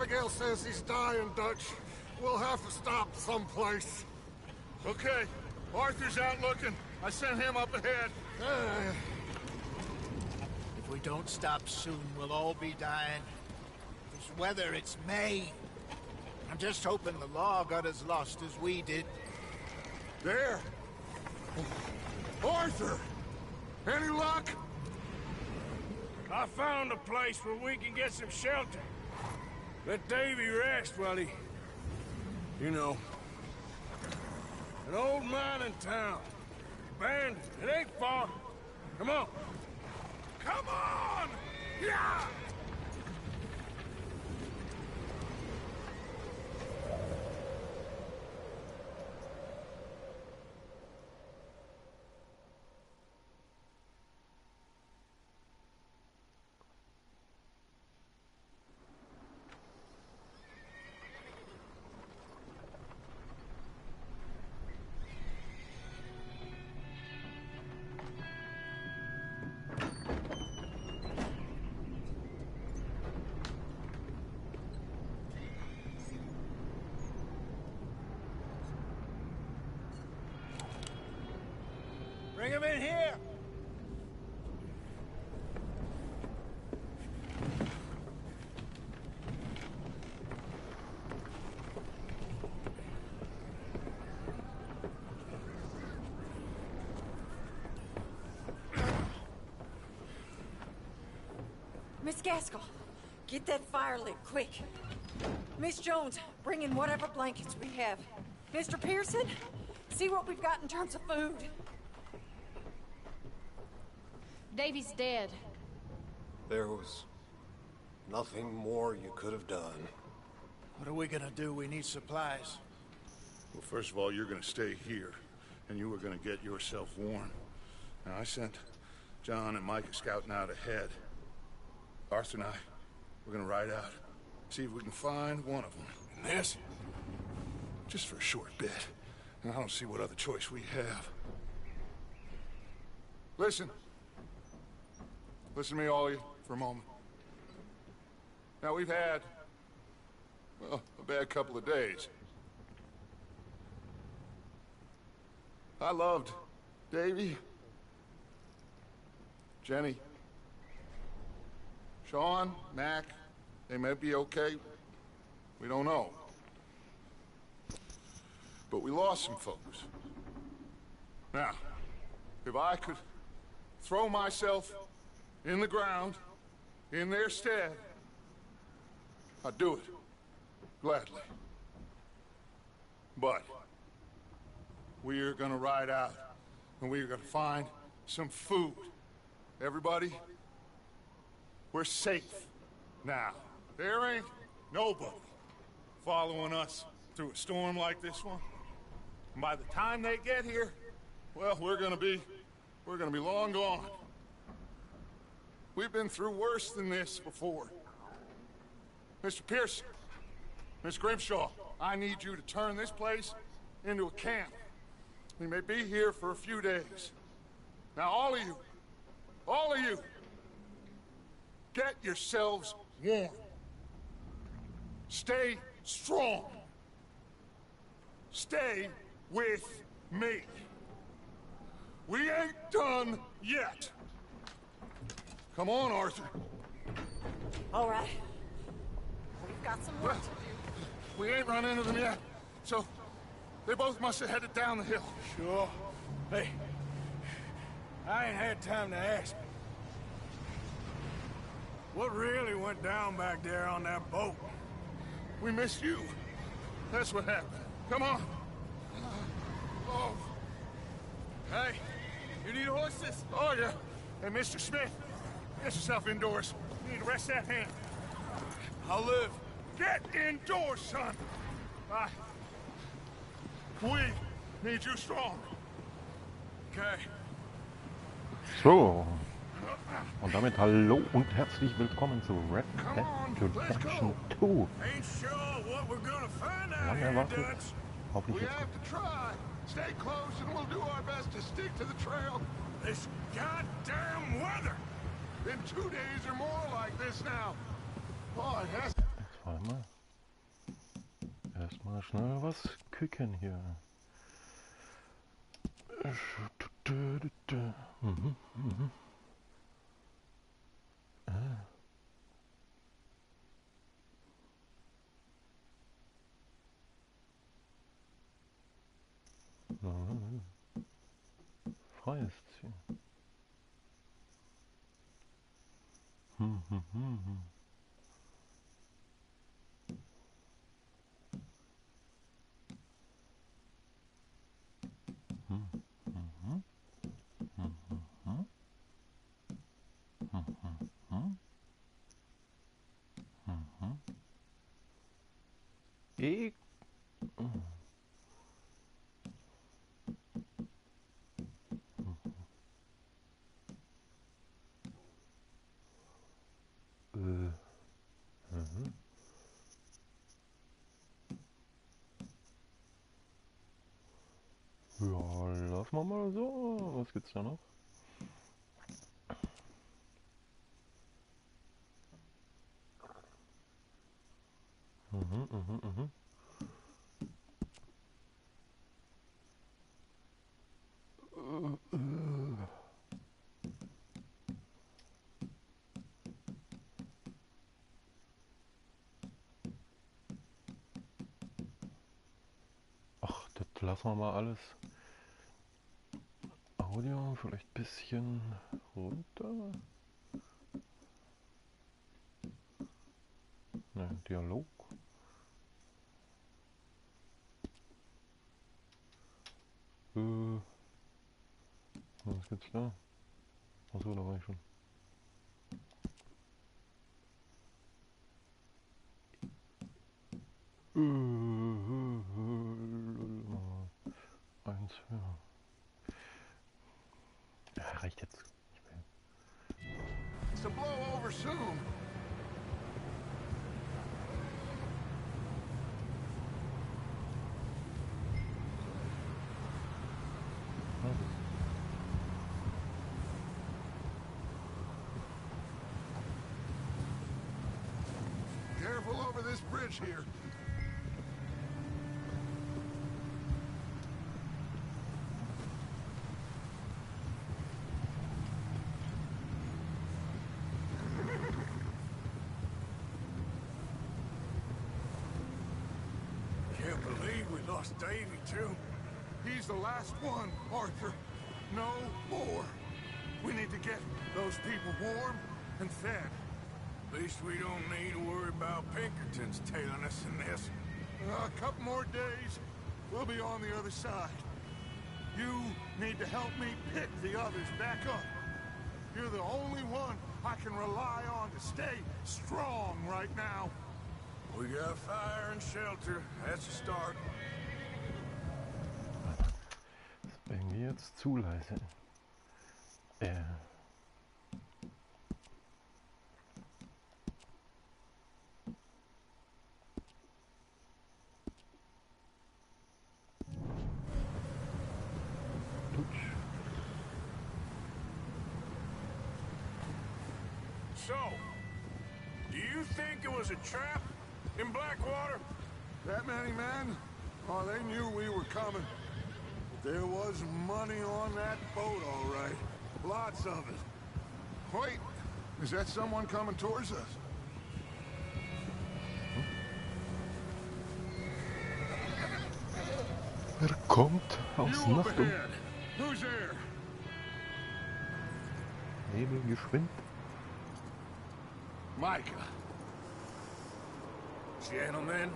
Abigail says he's dying, Dutch. We'll have to stop someplace. Okay. Arthur's out looking. I sent him up ahead. If we don't stop soon, we'll all be dying. This weather, it's May. I'm just hoping the law got as lost as we did. There! Arthur! Any luck? I found a place where we can get some shelter. Let Davy rest while he... You know. An old mining town. Abandoned. It ain't far. Come on. Come on! Yeah! Bring him in here! Miss Gaskell, get that fire lit, quick. Miss Jones, bring in whatever blankets we have. Mr. Pearson, see what we've got in terms of food. Davy's dead. There was nothing more you could have done. What are we gonna do? We need supplies. Well, first of all, you're gonna stay here, and you were gonna get yourself warm. Now, I sent John and Micah scouting out ahead. Arthur and I, we're gonna ride out, see if we can find one of them. And this, just for a short bit. And I don't see what other choice we have. Listen. Listen to me, all of you, for a moment. Now, we've had, well, a bad couple of days. I loved Davy, Jenny, Sean, Mac. They may be okay. We don't know. But we lost some folks. Now, if I could throw myself in the ground, in their stead, I'd do it, gladly. But we are gonna ride out, and we are gonna find some food. Everybody, we're safe now. There ain't nobody following us through a storm like this one. And by the time they get here, well, we're gonna be long gone. We've been through worse than this before. Mr. Pearson, Miss Grimshaw, I need you to turn this place into a camp. We may be here for a few days. Now, all of you, get yourselves warm. Stay strong. Stay with me. We ain't done yet. Come on, Arthur. All right. We've got some work to do. We ain't run into them yet, so they both must have headed down the hill. Sure. Hey, I ain't had time to ask. What really went down back there on that boat? We missed you. That's what happened. Come on. Oh. Hey, you need horses? Oh, yeah. Hey, Mr. Smith, get yourself indoors. You need to rest that hand. I'll live. Get indoors, son. We need you strong. Okay. So. Und damit hallo und herzlich willkommen zu Red Dead Redemption 2. Ain't sure what we're gonna find out Lange here, erwartet. Dutch. Hoffentlich We jetzt have to try. Stay close and we'll do our best to stick to the trail. This goddamn weather. Been 2 days or more like this now. Oh, it has. Warte mal. Erstmal schnell was kicken hier. Mhm, mhm. Freies Ziel. Ich. Ja, lassen wir mal so. Was gibt's da noch? Ach, das lassen wir mal alles. Audio vielleicht ein bisschen runter. Ne, Dialog. Was gibt's da? Achso, da war ich schon. Eins, ja. Ja, reicht jetzt. It's to blow over soon. Careful over this bridge here. Can't believe we lost Davy, too. He's the last one, Arthur. No more. We need to get those people warm and fed. At least we don't need to worry about Pinkertons tailing us in this. A couple more days, we'll be on the other side. You need to help me pick the others back up. You're the only one I can rely on to stay strong right now. We got fire and shelter. That's a start. Das ist irgendwie jetzt zu leise. So, do you think it was a trap in Blackwater? That many men? Oh, they knew we were coming. But there was money on that boat, all right. Lots of it. Wait, is that someone coming towards us? Kommt aus You up Nachtung. ahead. Who's there? Nebel geschwind. Micah. Gentlemen,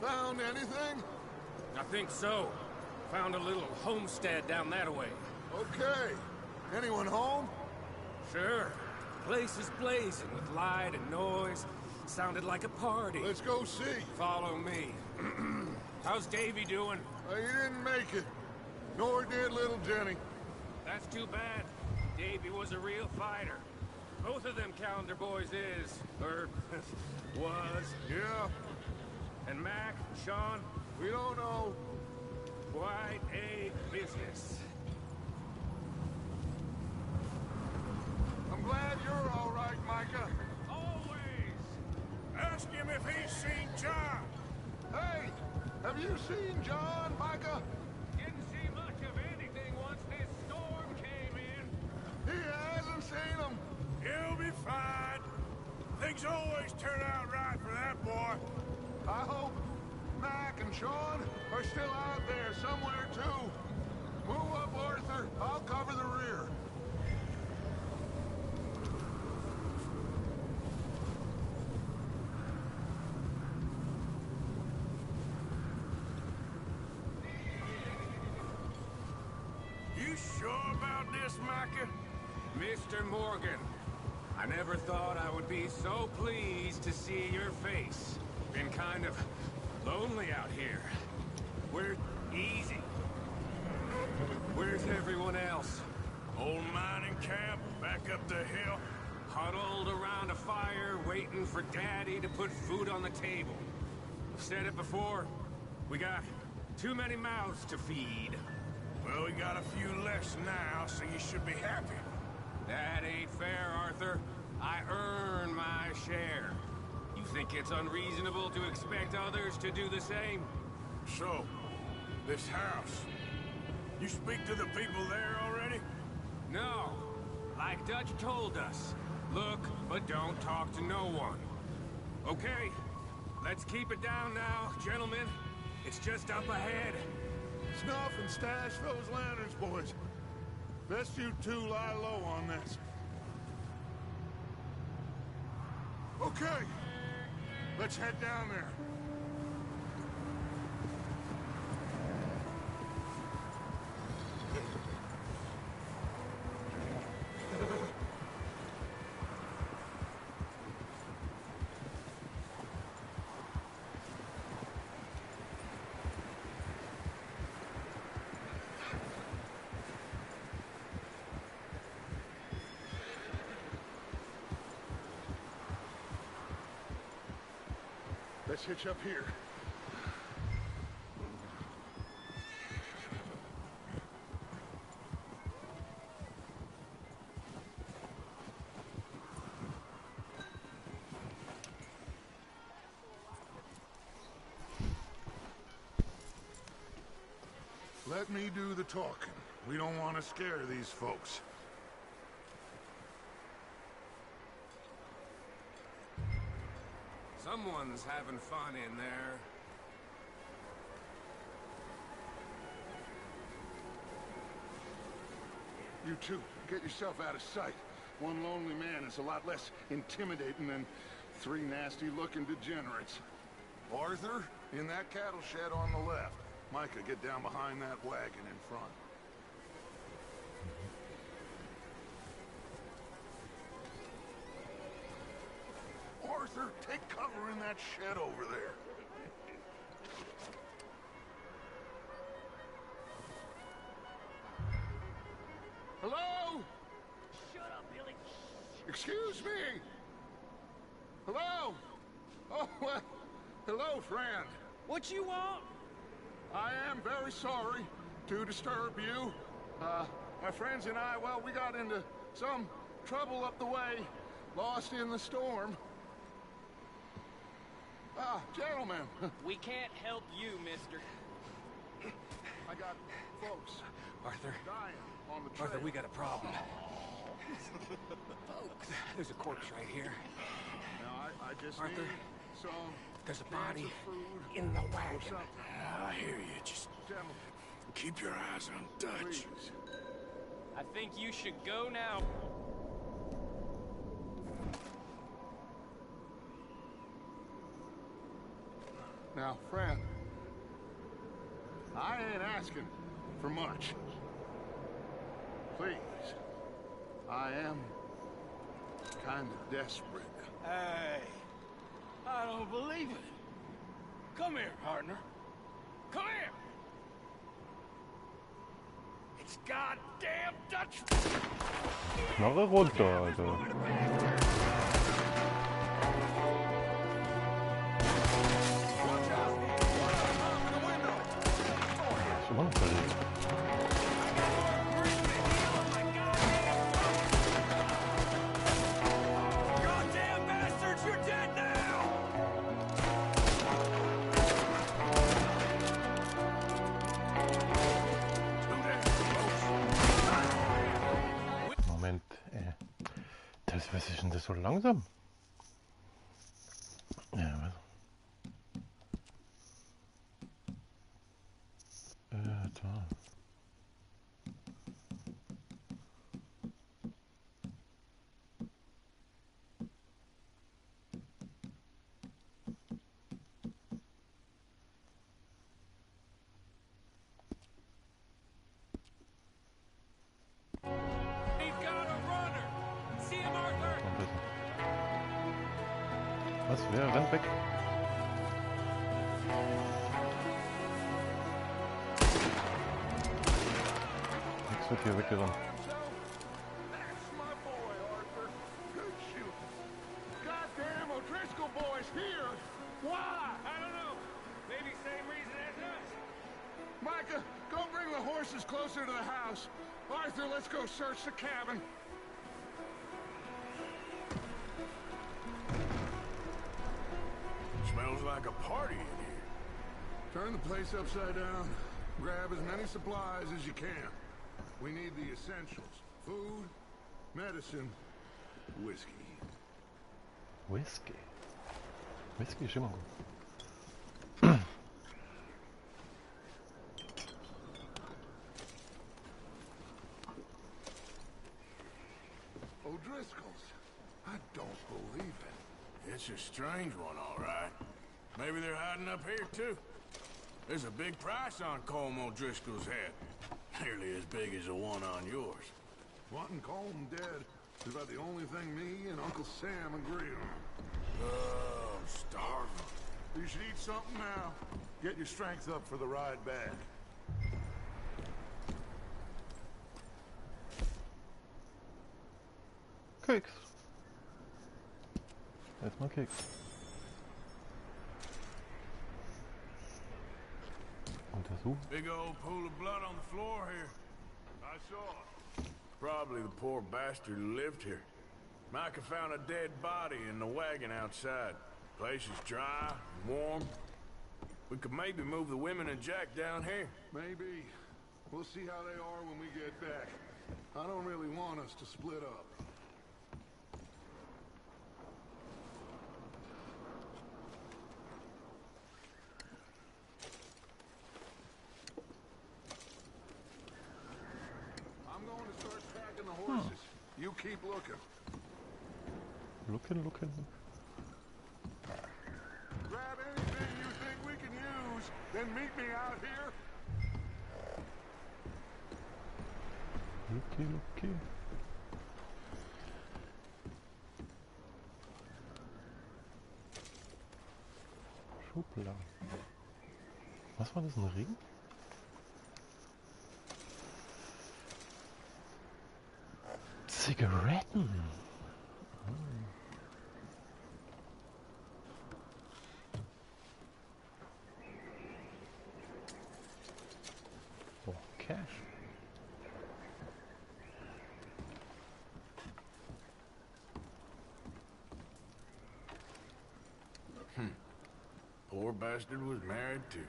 Found anything? I think so. Found a little homestead down that way. Okay. Anyone home? Sure. Place is blazing with light and noise. Sounded like a party. Let's go see. Follow me. How's Davy doing? He didn't make it. Nor did little Jenny. That's too bad. Davy was a real fighter. Both of them Calendar boys is, or was. Yeah, And Mac, Sean, we don't know. quite a business. I'm glad you're all right, Micah. always. Ask him if he's seen John. Hey, Have you seen John, Micah? Didn't see much of anything once this storm came in. He hasn't seen him. He'll be fine. Things always turn out right for that boy. I hope Mac and Sean are still out there somewhere, too. Move up, Arthur. I'll cover the rear. You sure about this, Micah? Mr. Morgan, I never thought I would be so pleased to see your face. Been kind of lonely out here. We're easy. Where's everyone else? Old mining camp, back up the hill. Huddled around a fire, waiting for Daddy to put food on the table. I've said it before, we got too many mouths to feed. Well, we got a few less now, so you should be happy. That ain't fair, Arthur. I earn my share. You think it's unreasonable to expect others to do the same? So, this house. You speak to the people there already? No. Like Dutch told us. Look, but don't talk to no one. Okay, let's keep it down now, gentlemen. It's just up ahead. Snuff and stash those lanterns, boys. Best you two lie low on this. Okay, let's head down there. Let's hitch up here. Let me do the talking. We don't want to scare these folks. Someone's having fun in there. You two, get yourself out of sight. One lonely man is a lot less intimidating than three nasty-looking degenerates. Arthur, in that cattle shed on the left. Micah, get down behind that wagon in front. Arthur, take cover in that shed over there. Hello? Shut up, Billy. Excuse me? Hello? Oh, well, hello, friend. What you want? I am very sorry to disturb you. My friends and I, well, we got into some trouble up the way, lost in the storm. Ah, gentlemen. We can't help you, mister. I got folks Arthur. dying on the trail. Arthur, we got a problem. Folks. There's a corpse right here. Now, I just Arthur, need some there's a cans body of food in the or wagon. something. I hear you. Just Gentlemen, keep your eyes on Dutch. please. I think you should go now. Now, friend, I ain't asking for much. Please, I am kind of desperate. Hey, I don't believe it. Come here, partner. Come here. It's goddamn Dutch. Knarre runter, Alter. Ist immer noch verlegt. Goddamn bastards, you're dead now! das so langsam? Ja, was? Da. He's got a runner. See him, Arthur? Schon besser. Was? Wer rennt weg? Nix wird hier weggerannt. That's my boy, Arthur. Good shooting. Goddamn O'Driscoll boys here. Why? I don't know. Maybe same reason as us. Micah, go bring the horses closer to the house. Arthur, let's go search the cabin. Smells like a party in here. Turn the place upside down. Grab as many supplies as you can. We need the essentials. Food, medicine, whiskey. Whisky. Whisky ist immer gut. O'Driscoll's. I don't believe it. It's a strange one, all right. Maybe they're hiding up here, too. There's a big price on Colm O'Driscoll's head. Nearly as big as the one on yours. Wanting Colm dead is about the only thing me and Uncle Sam agree on. Oh, I'm starving. You should eat something now. Get your strength up for the ride back. Keks. Erstmal Keks. Untersuchen. Big old pool of blood on the floor here. I saw. Probably the poor bastard who lived here. Micah found a dead body in the wagon outside. Place is dry, warm. We could maybe move the women and Jack down here. Maybe. We'll see how they are when we get back. I don't really want us to split up. I'm going to start packing the horses. You keep looking. Looking. Grab anything you think we can use, then meet me out here. Looky. Schubladen. Was war das, ein Ring? Zigaretten. Oh, Cash. Poor bastard was married too.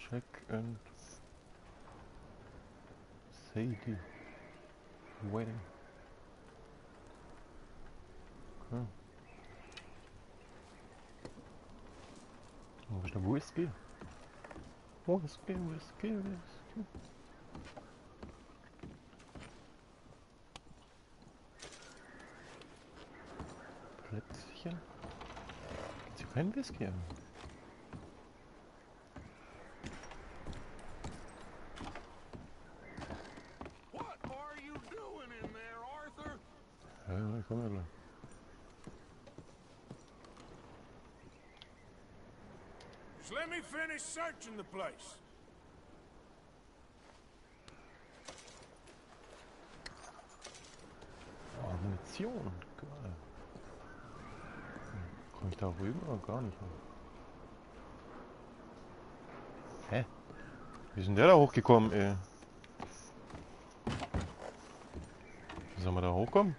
Check and Sadie waiting. Okay. Wo ist der Whisky? Whisky. Plätzchen? Gibt's hier keinen Whisky an? What are you doing in there, Arthur? Ja, komm mal. Just let me finish searching the place. Oh, Munition. Geil. Komm ich da rüber? Gar nicht mehr. Hä? Wie ist denn der da hochgekommen, ey? Wie soll man da hochkommen?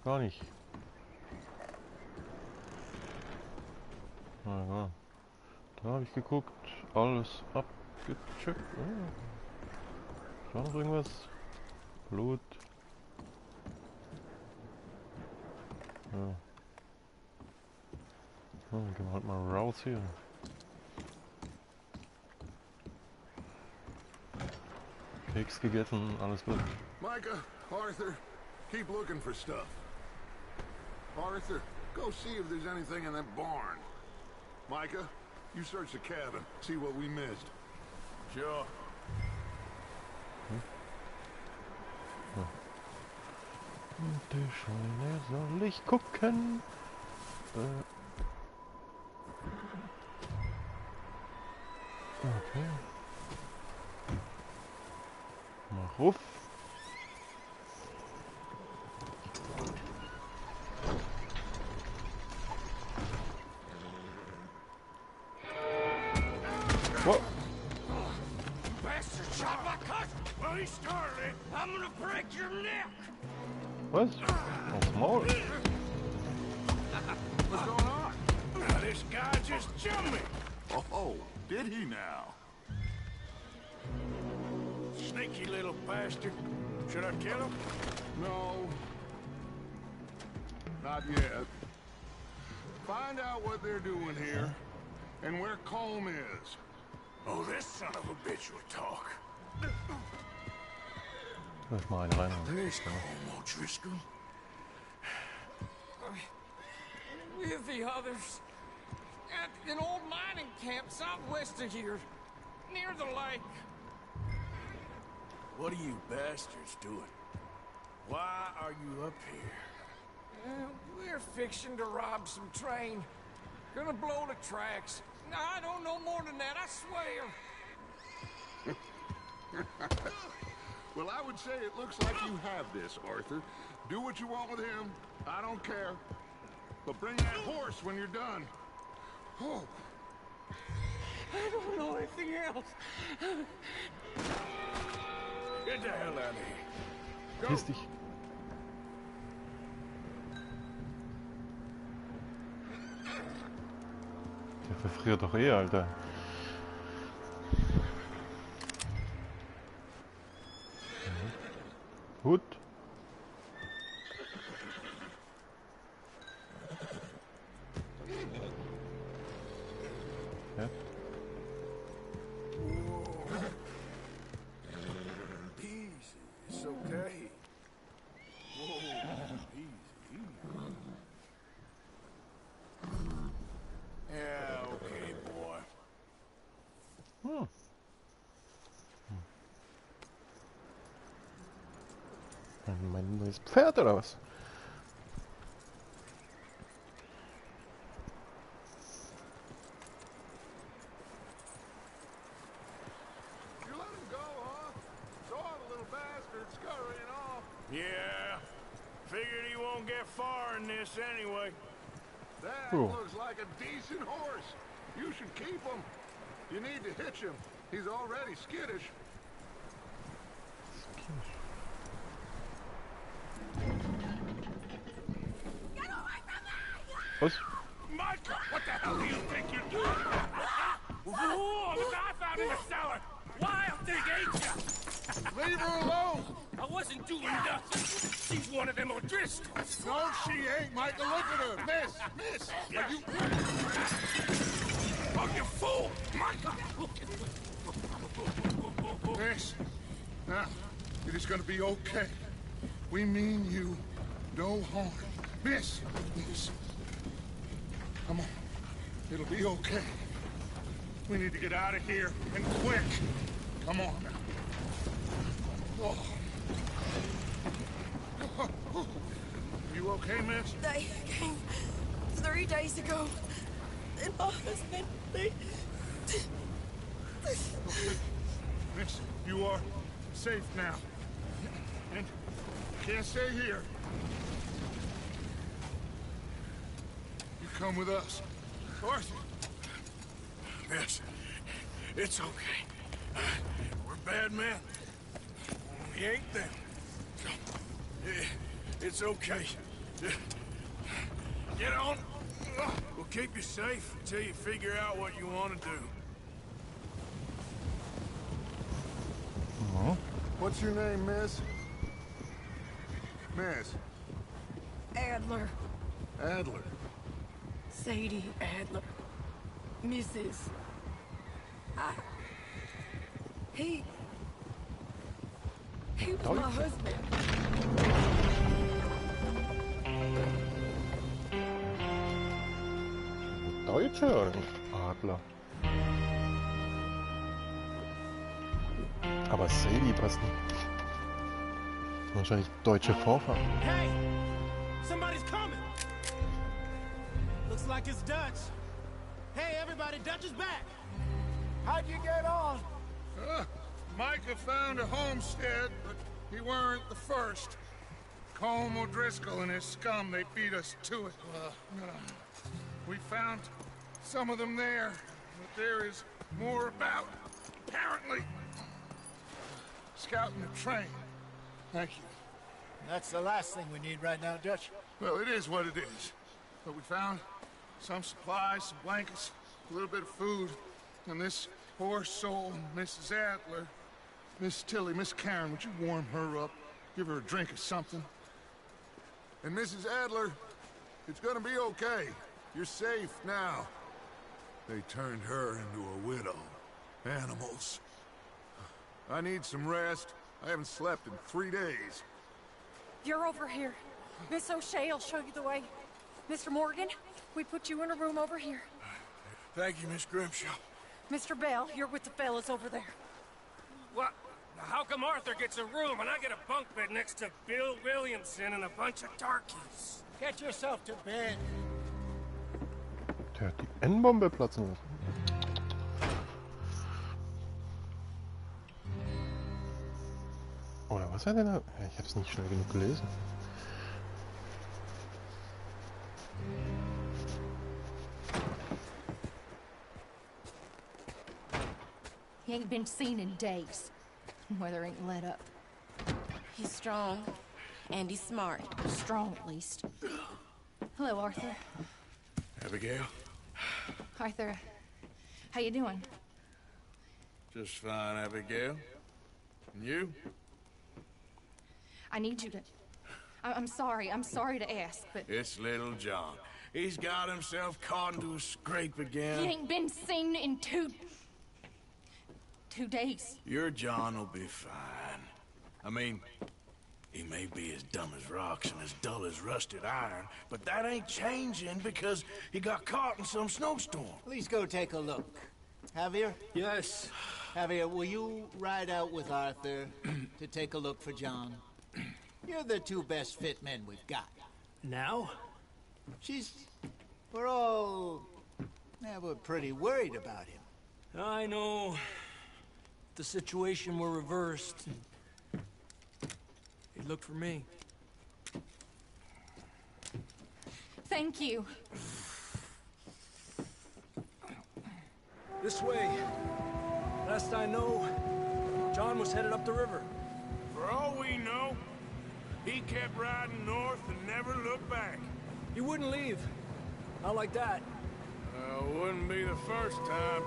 Gar nicht. Na ja. Da habe ich geguckt, alles abgecheckt. Oh. Ist da noch irgendwas? Blut. Ja. So, gehen wir halt mal raus hier. Keks gegessen, alles gut. Micah, Arthur, keep looking for stuff. Arthur, go see if there's anything in that barn. Micah, you search the cabin, see what we missed. Sure. Und die Scheune soll ich gucken. Okay. Mach ruf. What? Bastard shot my cousin! Well, he started it. I'm gonna break your neck! Was? Aufs Maul. What's going on? This guy just jumped me! Oh, did he now? Sneaky little bastard. Should I kill him? No. Not yet. Find out what they're doing here, and where Colm is. Oh, this son of a bitch will talk. Lass mal einen rein. There's Colm O'Driscoll. With the others. At an old mining camp southwest of here. Near the lake. What are you bastards doing? Why are you up here? We're fixing to rob some train. Gonna blow the tracks. I don't know more than that, I swear. Well, I would say it looks like you have this, Arthur. Do what you want with him. I don't care. But bring that horse when you're done. Oh. I don't know anything else. Get the hell out of here. Piss dich. Der verfriert doch eh, Alter. Gut. Ja. Easy, it's okay. Whoa, easy. Yeah, okay, boy. Hm. Mein neues Pferd oder was? You let him go, huh? Saw the little bastard scurrying off. Yeah, figured he won't get far in this anyway. That Cool. looks like a decent horse. You should keep him. You need to hitch him. He's already skittish. Was? Micah, what the hell do you think you're doing? Whoa, look, I found in the cellar. Wild thing, ain't ya? Leave her alone! I wasn't doing nothing. She's one of them O'Driscolls. No, she ain't, Micah. Look at her. Miss. Are you... Oh, you fool! Micah! Miss. Now, it is gonna be okay. We mean you no harm. Miss. Come on. It'll be okay. We need to get out of here, and quick. Come on now. Oh. You okay, miss? They came 3 days ago. And my husband, Miss, you are safe now. And you can't stay here. You come with us. Arthur. Miss, it's okay. We're bad men. We ain't them. It's okay. Get on. We'll keep you safe until you figure out what you want to do. What's your name, miss? Miss. Adler. Adler. Sadie Adler. Mrs. He was my husband. Deutsche oder nicht? Adler. Aber Sadie passt nicht. Wahrscheinlich deutsche Vorfahren. Hey! Somebody's coming! Looks like it's Dutch. Hey, everybody, Dutch is back! How'd you get on? Micah found a homestead, but he weren't the first. Colm O'Driscoll and his scum, they beat us to it. We found some of them there, but there is more about, apparently. Scouting the train. Thank you. That's the last thing we need right now, Dutch. Well, it is what it is. But we found some supplies, some blankets, a little bit of food, and this poor soul, Mrs. Adler, Miss Tilly, Miss Karen, would you warm her up? Give her a drink or something? And Mrs. Adler, it's gonna be okay. You're safe now. They turned her into a widow. Animals. I need some rest. I haven't slept in 3 days. You're over here. Miss O'Shea will show you the way. Mr. Morgan, we put you in a room over here. Thank you, Miss Grimshaw. Mr. Bell, you're with the fellas over there. What? How come Arthur gets a room and I get a bunk bed next to Bill Williamson and a bunch of darkies? Get yourself to bed. Der hat die N-Bombe platzen lassen. Oder was hat er da? Ich hab's nicht schnell genug gelesen. He ain't been seen in days. Weather ain't let up. He's strong, and he's smart. Strong, at least. Hello, Arthur. Abigail? Arthur, how you doing? Just fine, Abigail. And you? I need you to... I'm sorry to ask, but... It's little John. He's got himself caught into a scrape again. He ain't been seen in two days. Your John will be fine. I mean, he may be as dumb as rocks and as dull as rusted iron, but that ain't changing because he got caught in some snowstorm. Please go take a look. Javier? Yes. Javier, will you ride out with Arthur to take a look for John? You're the two best fit men we've got. Now? We're pretty worried about him. I know. The situation were reversed. He looked for me. Thank you. This way. Last I know, John was headed up the river. For all we know, he kept riding north and never looked back. He wouldn't leave. Not like that. Wouldn't be the first time.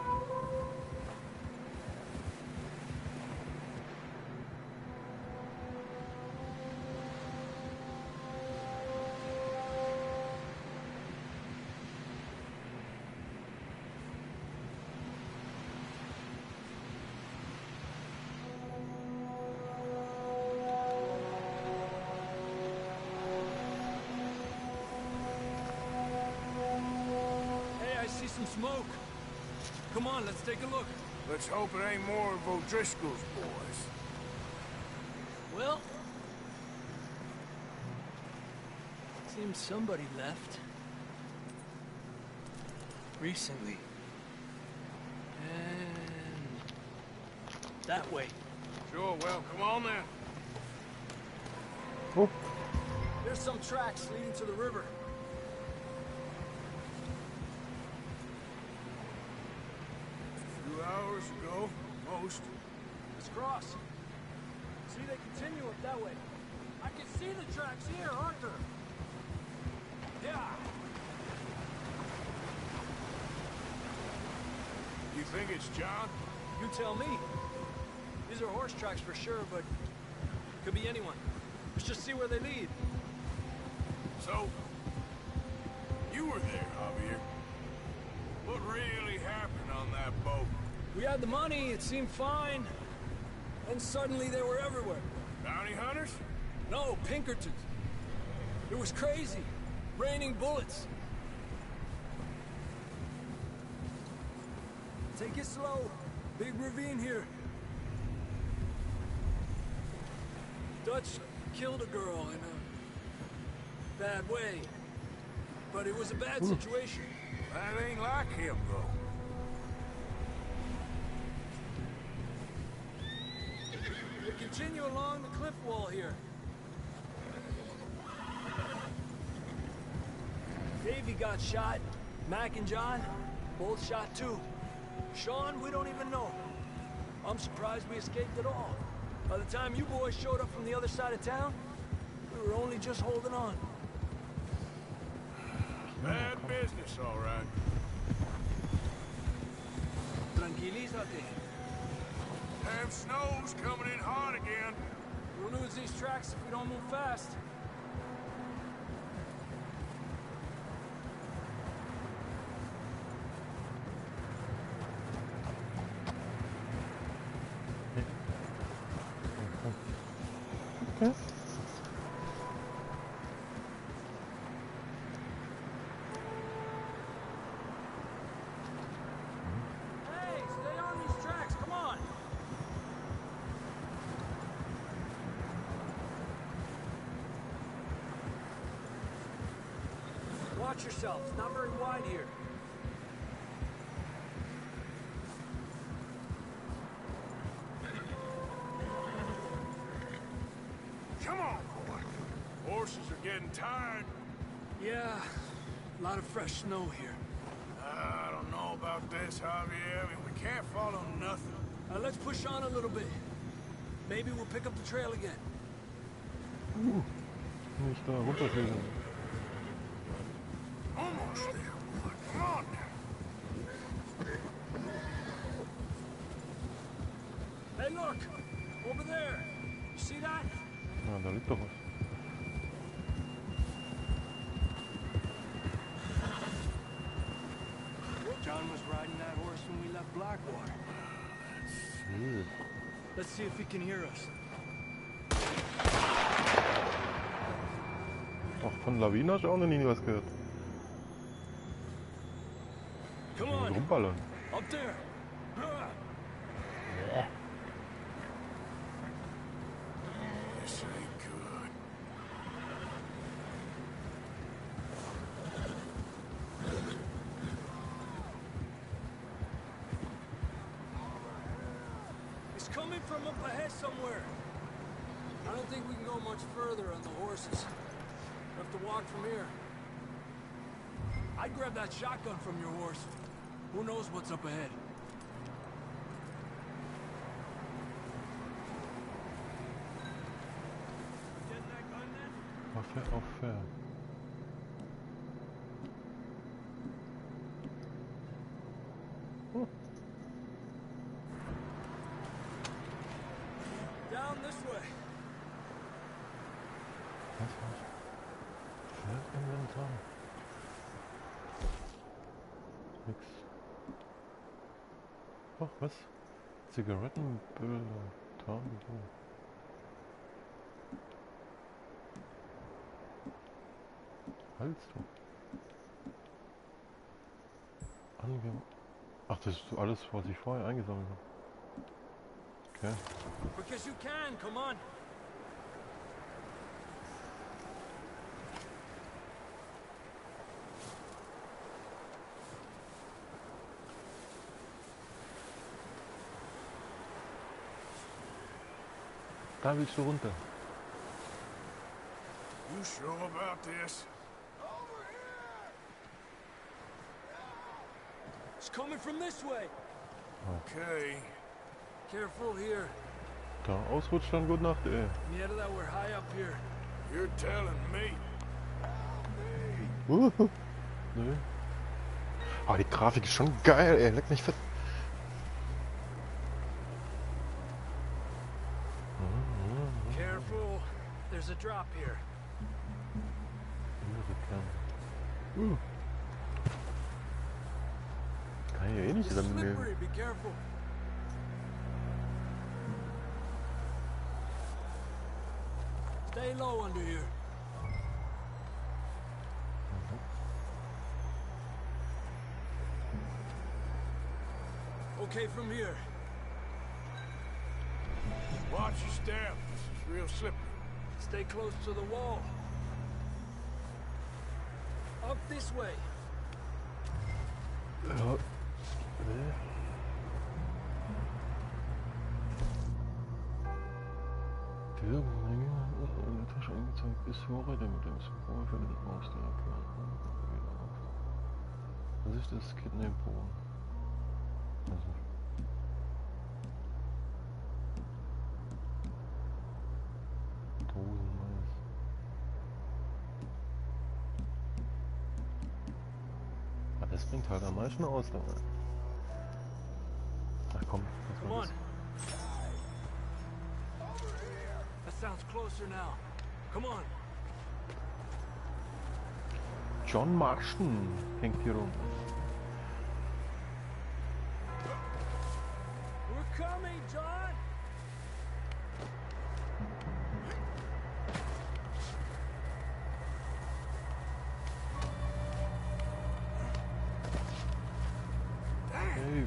Some smoke. Come on, let's take a look. Let's hope it ain't more of O'Driscoll's boys. Well, seems somebody left. Recently. And that way. Sure, well, come on then. Oh. There's some tracks leading to the river. Hours ago, most. Let's cross. See, they continue up that way. I can see the tracks here, Arthur. Yeah. You think it's John? You tell me. These are horse tracks for sure, but could be anyone. Let's just see where they lead. So, you were there, Javier. What really happened on that boat? We had the money, it seemed fine. And suddenly they were everywhere. Bounty hunters? No, Pinkertons. It was crazy. Raining bullets. Take it slow. Big ravine here. Dutch killed a girl in a bad way. But it was a bad situation. That ain't like him, though. We continue along the cliff wall here. Davey got shot. Mac and John, both shot too. Sean, we don't even know. I'm surprised we escaped at all. By the time you boys showed up from the other side of town, we were only just holding on. Bad business, all right. Tranquilízate. Damn snow's coming in hard again. We'll lose these tracks if we don't move fast. Okay. Hey, stay on these tracks, come on! Watch yourself, it's not very wide here. Come on, boy. Horses are getting tired. Yeah, a lot of fresh snow here. I don't know about this, Javier. I mean, we can't follow nothing. Let's push on a little bit. Maybe we'll pick up the trail again. Nicht da runterfliegen. Almost there, boy. Come on now. Hey, look! Over there! You see that? Ja, da liegt doch was. John was riding that horse when we left Blackwater. Let's see if he can hear us. Ach, von Lawinen hast du auch noch nie was gehört. Come on! Rumballern. Up there! This ain't good. It's coming from up ahead somewhere. I don't think we can go much further on the horses. We have to walk from here. I'd grab that shotgun from your horse. Who knows what's up ahead? Getting that gun then? Waffe auf Fair. Down this way. Was war's? Inventar. Nix. Ach, was? Zigarettenbilder. Tagebuch. Halstuch. Ach, das ist alles, was ich vorher eingesammelt habe. Okay. Because you can, come on. Da willst du runter. You sure about this? It's coming from this way. Okay. Careful here. Da ausrutscht dann gut Nacht, ey. Yeah, that we're high up here. You're telling me. Nö. Aber die Grafik ist schon geil, ey. Leck mich fett. careful. There's a drop here. Kann ich ja eh nicht It's dann slippery, be careful. Stay low under here. Okay from here. Watch your step. This is real slippery. Stay close to the wall. Up this way. Ja. Die Wirkungsmenge in der Tasche angezeigt ist höher, damit der Symbol für den Ausdruck. Was ist das? Kidnapping. Also. Dosenmais. Aber das bringt halt am meisten Ausdauer. Ach komm, das war das. That sounds closer now. Come on. John Marston hängt hier rum. We're coming, John. Hey.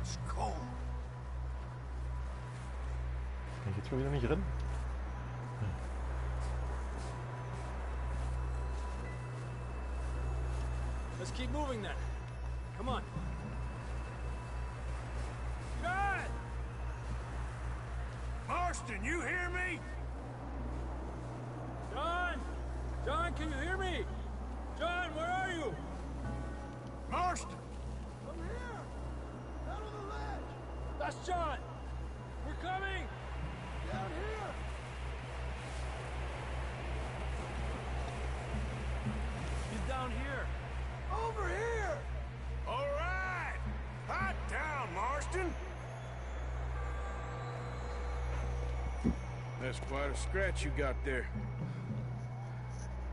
Kann ich jetzt mal wieder nicht rennen? Let's keep moving then. Come on. John! Marston, you hear me? John! John, can you hear me? John, where are you? Marston! I'm here! Down on the ledge! That's John! We're coming! Down here! He's down here! Over here! All right! Hot down, Marston! That's quite a scratch you got there.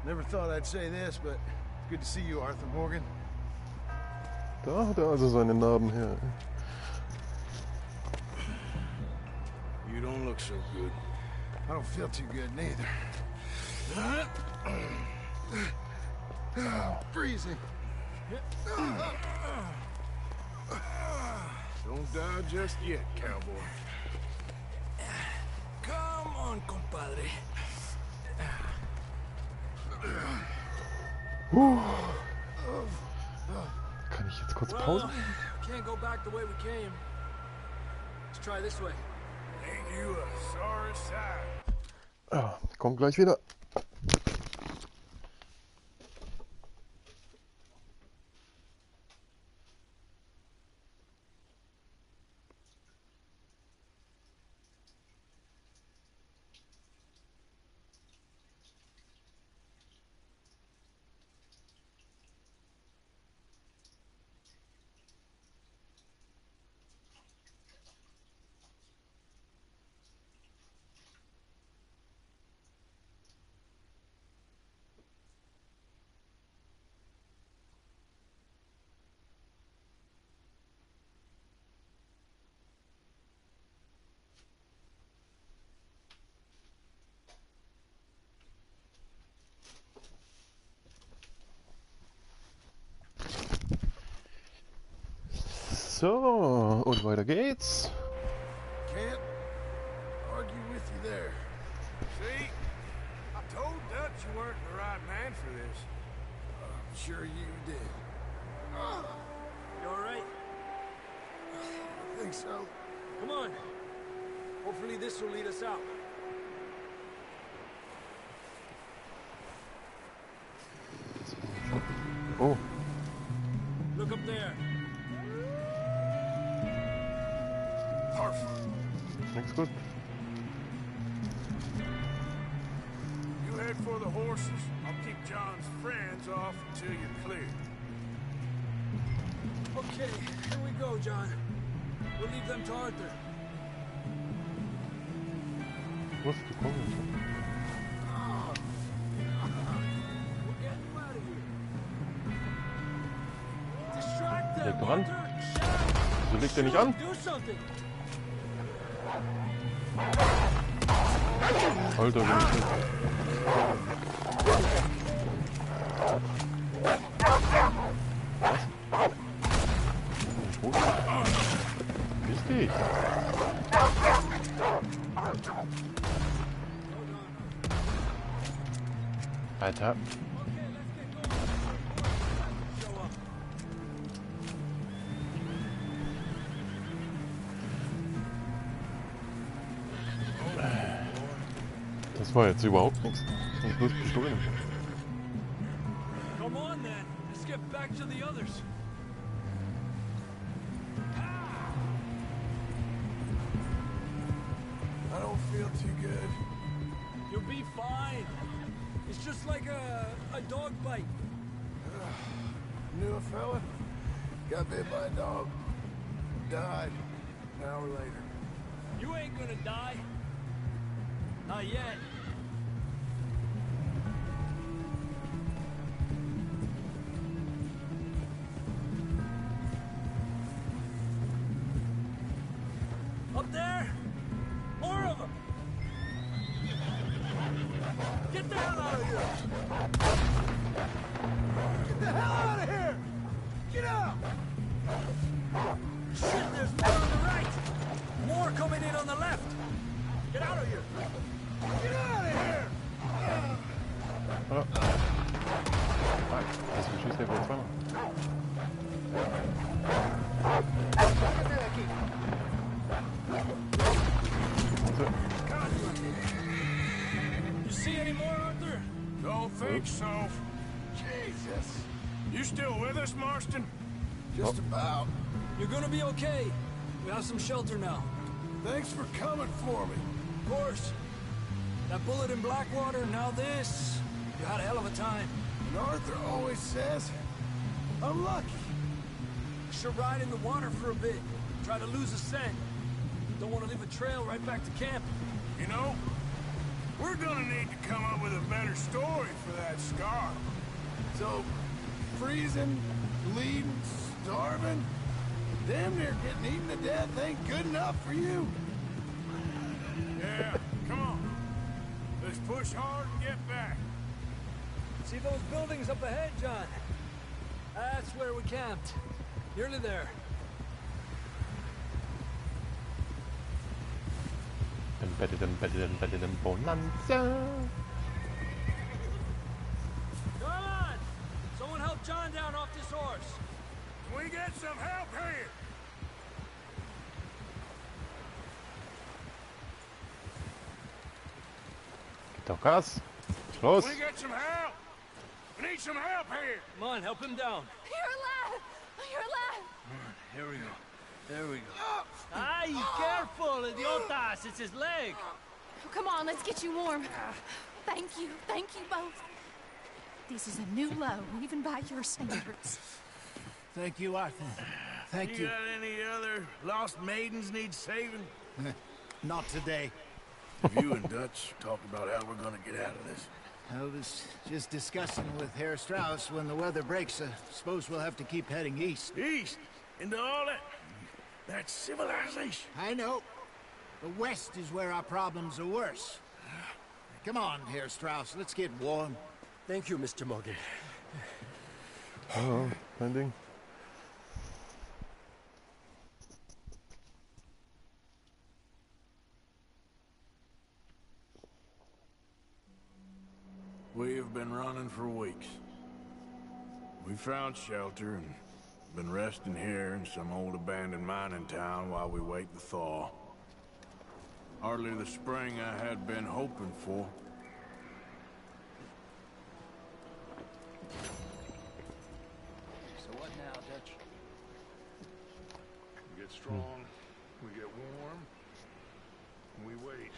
Never thought I'd say this, but it's good to see you, Arthur Morgan. Da hat er also seine Narben her. You don't look so good. I don't feel too good, neither. Freezing. Don't die just yet, cowboy. Come on, compadre. Kann ich jetzt kurz Pause? Can't go back the way we came. Let's try this way. Ain't you a sorry sight? Ja, komm gleich wieder. So, und weiter geht's. Can't argue with you there. See? I told Dutch you weren't the right man for this. I'm sure you did. You alright? I think so. Come on. Hopefully this will lead us out. Oh. Look up there. Perfect. Nichts gut. You head for the horses. I'll keep John's friends off until you're clear. Okay, here we go, John. We'll leave them to Arthur. Was? Du kommst. leg doch an. Wieso legt er nicht an? Alter, bin ich nicht. Was? Bist dich? Alter. Das war jetzt überhaupt nichts. Ich muss bloß beschleunigen. Come on then. Let's get back to the others. I don't feel too good. You'll be fine. It's just like a dog bite. Knew a fella, got bit by a dog, died an hour later. You ain't gonna die. Not yet. Up there? More of them! Get the hell out of here! Get the hell out of here! Get out! Shit, there's more on the right! More coming in on the left! Get out of here! Get out of here! Das beschießt der wohl zweimal. You see any more, Arthur? Don't think so. Jesus. You still with us, Marston? Just about. You're gonna be okay. We have some shelter now. Thanks for coming for me. Of course. That bullet in Blackwater, now this. You had a hell of a time. And Arthur always says, I'm lucky. Should ride in the water for a bit. Try to lose a scent. Don't want to leave a trail right back to camp. You know, we're gonna need to come up with a better story for that scar. So, freezing, bleeding, starving, damn near getting eaten to death ain't good enough for you. Yeah, come on. Let's push hard and get back. See those buildings up ahead, John? That's where we camped. Nearly there. Bonanza. Come on! Someone help John down off this horse. Can we get some help here? Gib doch Gas. Los. Can we get some help? We need some help here. Come on, help him down. You're alive! You're alive! Here we go. There we go. Ay, careful, idiotas! It's his leg. Oh, come on, let's get you warm. Thank you both. This is a new low, even by your standards. Thank you, Arthur. Thank you. Got any other lost maidens need saving? Not today. Have you and Dutch talked about how we're gonna get out of this? I was just discussing with Herr Strauss when the weather breaks. Suppose we'll have to keep heading east. East? Into all that civilization? I know. The west is where our problems are worse. Come on, Herr Strauss, let's get warm. Thank you, Mr. Morgan. Oh, mein Ding. We have been running for weeks. We found shelter and been resting here in some old abandoned mining town while we wait the thaw. Hardly the spring I had been hoping for. So what now, Dutch? We get strong, we get warm, and we wait.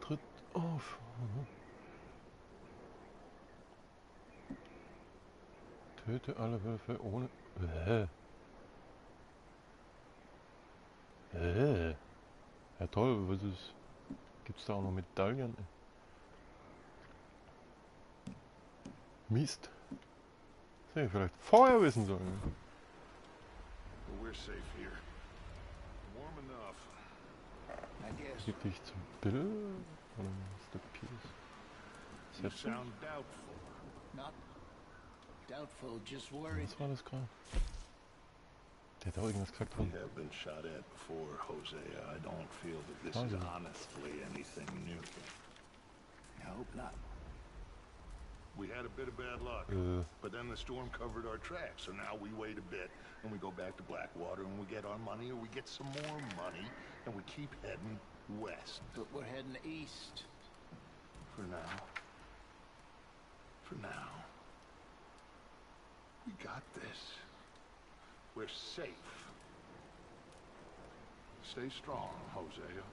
Tritt auf. Töte alle Wölfe ohne... Ja toll, was ist... Gibt's da auch noch Medaillen? Mist. Hätte ich vielleicht vorher wissen sollen. But we're safe here. Warm enough. I guess. Gib dich zu Bill oder Mr. Pierce? You sound doubtful. Not doubtful, just worried. Was war das gerade? Der hat auch irgendwas gesagt We von. have been shot at before, Hosea. I don't feel that this is honestly anything new. I hope not. We had a bit of bad luck, but then the storm covered our tracks, so now we wait a bit, and we go back to Blackwater, and we get our money, or we get some more money, and we keep heading west. But we're heading east. For now. For now. We got this. We're safe. Stay strong, Hosea.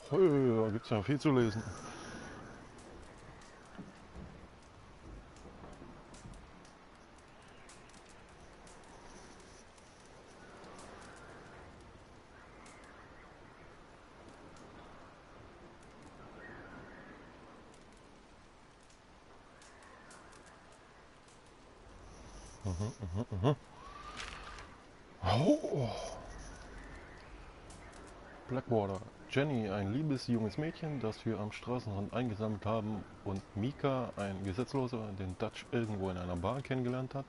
Da gibt's ja viel zu lesen. Oh. Blackwater. Jenny, ein liebes junges Mädchen, das wir am Straßenrand eingesammelt haben, und Mika, ein Gesetzloser, den Dutch irgendwo in einer Bar kennengelernt hat.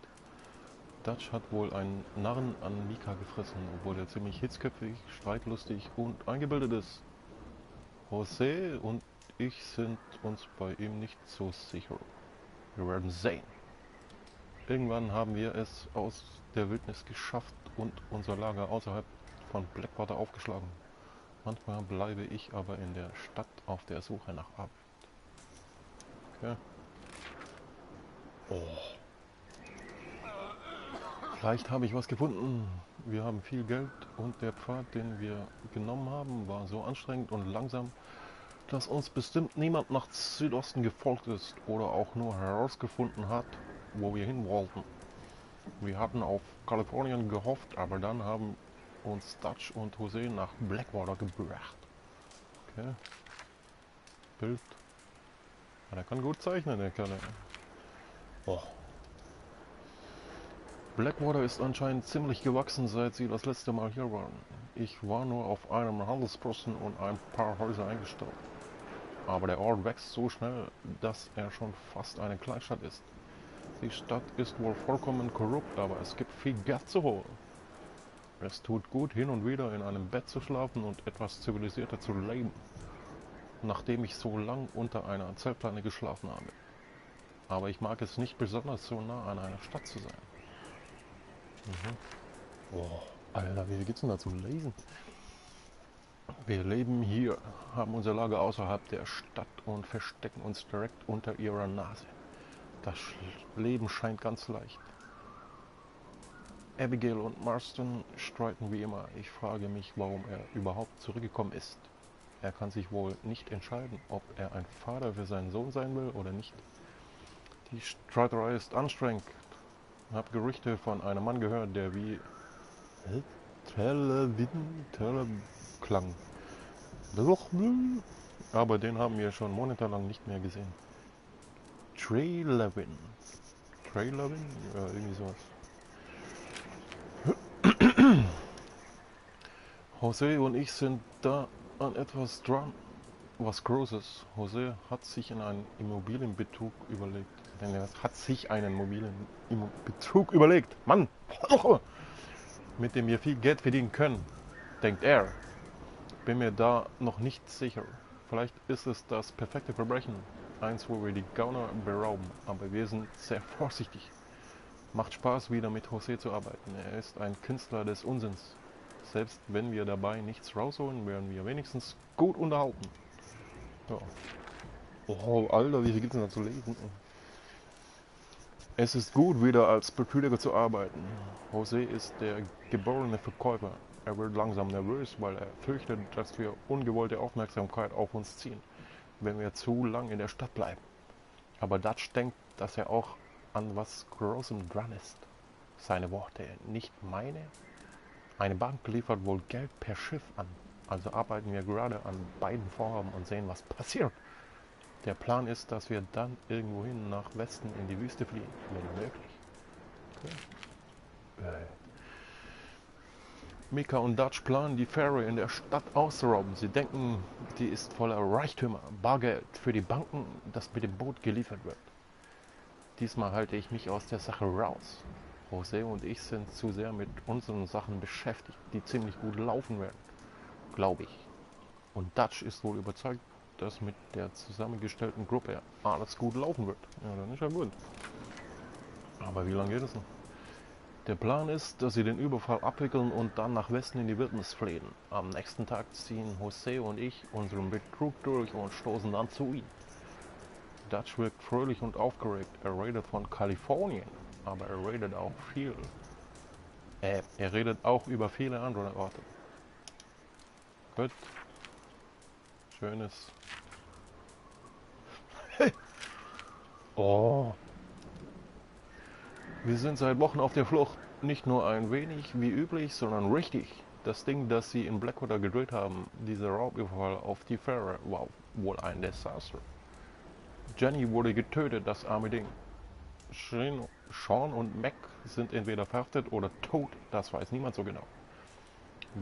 Dutch hat wohl einen Narren an Mika gefressen, obwohl er ziemlich hitzköpfig, streitlustig und eingebildet ist. José und ich sind uns bei ihm nicht so sicher. Wir werden sehen. Irgendwann haben wir es aus der Wildnis geschafft und unser Lager außerhalb von Blackwater aufgeschlagen. Manchmal bleibe ich aber in der Stadt auf der Suche nach Arbeit. Okay. Oh. Vielleicht habe ich was gefunden. Wir haben viel Geld und der Pfad, den wir genommen haben, war so anstrengend und langsam, dass uns bestimmt niemand nach Südosten gefolgt ist oder auch nur herausgefunden hat, wo wir hin wollten. Wir hatten auf Kalifornien gehofft, aber dann haben uns Dutch und José nach Blackwater gebracht. Okay. Bild. Ja, der kann gut zeichnen, der Kerl. Oh. Blackwater ist anscheinend ziemlich gewachsen, seit sie das letzte Mal hier waren. Ich war nur auf einem Handelsposten und ein paar Häuser eingestellt. Aber der Ort wächst so schnell, dass er schon fast eine Kleinstadt ist. Die Stadt ist wohl vollkommen korrupt, aber es gibt viel Geld zu holen. Es tut gut, hin und wieder in einem Bett zu schlafen und etwas zivilisierter zu leben, nachdem ich so lang unter einer Zeltplane geschlafen habe. Aber ich mag es nicht besonders, so nah an einer Stadt zu sein. Oh, Alter, wie geht's denn da zu lesen? Wir leben hier, haben unser Lager außerhalb der Stadt und verstecken uns direkt unter ihrer Nase. Das Leben scheint ganz leicht. Abigail und Marston streiten wie immer. Ich frage mich, warum er überhaupt zurückgekommen ist. Er kann sich wohl nicht entscheiden, ob er ein Vater für seinen Sohn sein will oder nicht. Die Streiterei ist anstrengend. Ich habe Gerüchte von einem Mann gehört, der wie klang. Aber den haben wir schon monatelang nicht mehr gesehen. Trey Levin. Trey Levin? Ja, irgendwie sowas. José und ich sind da an etwas dran, was Großes. José hat sich in einen Immobilienbetrug überlegt. Er hat sich einen Immobilienbetrug überlegt. Mann! Mit dem wir viel Geld verdienen können, denkt er. Bin mir da noch nicht sicher. Vielleicht ist es das perfekte Verbrechen. Eins, wo wir die Gauner berauben. Aber wir sind sehr vorsichtig. Macht Spaß, wieder mit José zu arbeiten. Er ist ein Künstler des Unsinns. Selbst wenn wir dabei nichts rausholen, werden wir wenigstens gut unterhalten. Ja. Oh, Alter, wie viel gibt's denn da zu lesen? Es ist gut, wieder als Betrüger zu arbeiten. José ist der geborene Verkäufer. Er wird langsam nervös, weil er fürchtet, dass wir ungewollte Aufmerksamkeit auf uns ziehen, wenn wir zu lang in der Stadt bleiben. Aber Dutch denkt, dass er auch an was Großem dran ist. Seine Worte, nicht meine. Eine Bank liefert wohl Geld per Schiff an. Also arbeiten wir gerade an beiden Vorhaben und sehen, was passiert. Der Plan ist, dass wir dann irgendwohin nach Westen in die Wüste fliehen, wenn möglich. Okay. Mika und Dutch planen, die Fähre in der Stadt auszurauben. Sie denken, die ist voller Reichtümer, Bargeld für die Banken, das mit dem Boot geliefert wird. Diesmal halte ich mich aus der Sache raus. José und ich sind zu sehr mit unseren Sachen beschäftigt, die ziemlich gut laufen werden, glaube ich. Und Dutch ist wohl überzeugt, dass mit der zusammengestellten Gruppe alles gut laufen wird. Ja, dann ist ja gut. Aber wie lange geht es noch? Der Plan ist, dass sie den Überfall abwickeln und dann nach Westen in die Wildnis fliehen. Am nächsten Tag ziehen José und ich unseren Betrug durch und stoßen dann zu ihm. Dutch wirkt fröhlich und aufgeregt. Er redet von Kalifornien, aber er redet auch viel. Er redet auch über viele andere Orte. Gut. Schönes. Oh. Wir sind seit Wochen auf der Flucht. Nicht nur ein wenig wie üblich, sondern richtig. Das Ding, das sie in Blackwater gedreht haben, dieser Raubüberfall auf die Fähre, war wohl ein Desaster. Jenny wurde getötet, das arme Ding. Sean und Mac sind entweder verhaftet oder tot, das weiß niemand so genau.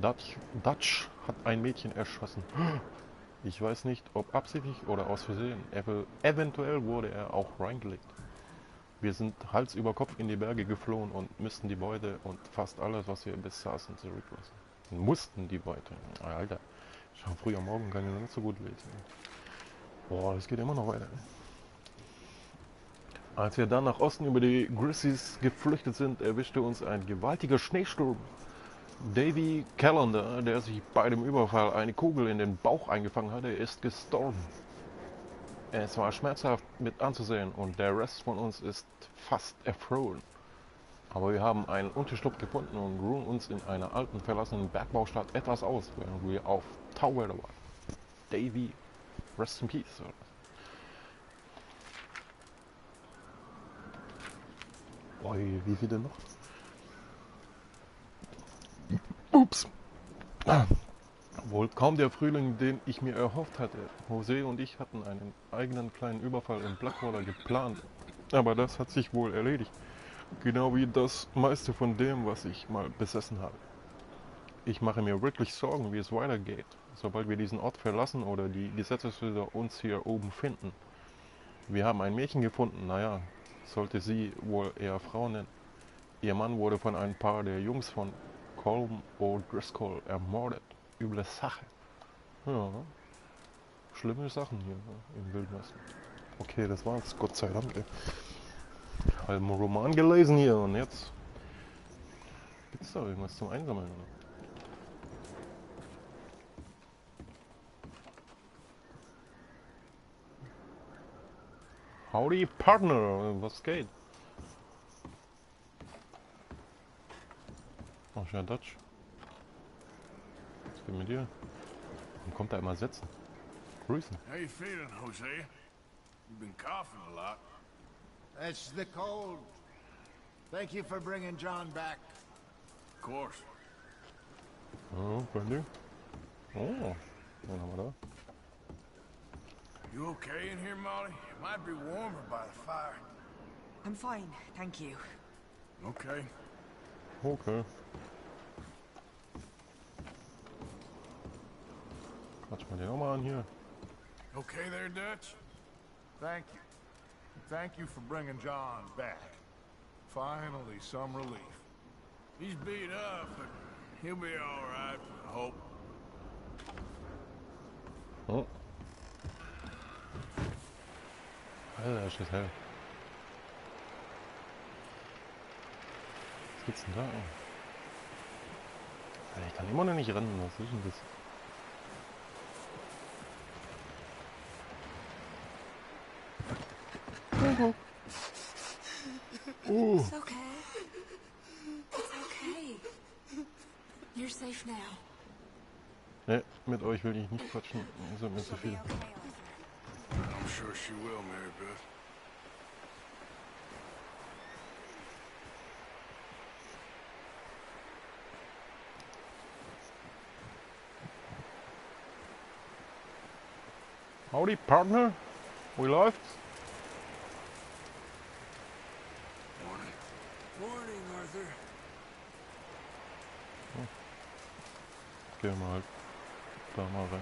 Dutch hat ein Mädchen erschossen. Ich weiß nicht, ob absichtlich oder aus Versehen. Eventuell wurde er auch reingelegt. Wir sind Hals über Kopf in die Berge geflohen und müssten die Beute und fast alles, was wir besaßen, zurücklassen. Mussten die Beute. Alter, schon früh am Morgen kann ich noch nicht so gut lesen. Boah, das geht immer noch weiter. Als wir dann nach Osten über die Grizzlies geflüchtet sind, erwischte uns ein gewaltiger Schneesturm. Davy Callender, der sich bei dem Überfall eine Kugel in den Bauch eingefangen hatte, ist gestorben. Es war schmerzhaft mit anzusehen und der Rest von uns ist fast erfroren. Aber wir haben einen Unterschlupf gefunden und ruhen uns in einer alten, verlassenen Bergbaustadt etwas aus, während wir auf Tauweather waren. Davy, rest in peace. Boah, wie viele noch? Ups. Wohl kaum der Frühling, den ich mir erhofft hatte. José und ich hatten einen eigenen kleinen Überfall in Blackwater geplant. Aber das hat sich wohl erledigt. Genau wie das meiste von dem, was ich mal besessen habe. Ich mache mir wirklich Sorgen, wie es weitergeht, sobald wir diesen Ort verlassen oder die Gesetzeshüter uns hier oben finden. Wir haben ein Mädchen gefunden, naja, sollte sie wohl eher Frau nennen. Ihr Mann wurde von ein paar der Jungs von Colm O'Driscoll ermordet. Üble Sache. Ja, schlimme Sachen hier im Wildwesten. Okay, das war's, Gott sei Dank. Halben Roman gelesen hier und jetzt gibt's da irgendwas zum Einsammeln. Howdy Partner, was geht? Ach ja, Dutch. Was geht mit dir? Warum kommt er immer sitzen? Grüßen. How you feeling, Jose? You've been coughing a lot. It's the cold. Thank you for bringing John back. Of course. Oh, Brandy. Oh, wen haben wir da? You okay in here, Molly? It might be warmer by the fire. I'm fine, thank you. Okay. Okay. Quatsch mal den auch mal an hier. Okay there, Dutch? Thank you. Thank you for bringing John back. Finally, some relief. He's beat up, but he'll be all right, I hope. Oh. Alter, ist das hell. Was gibt's denn da? Alter, ich kann immer noch nicht rennen, was ist denn das? It's okay. It's okay. You're safe now. Ne, mit euch will ich nicht quatschen. Ihr seid mir zu viel. I'm sure she will, Mary Beth. Howdy, partner. We läuft's? Morning. Morning, Arthur. Gehen wir halt da mal rein.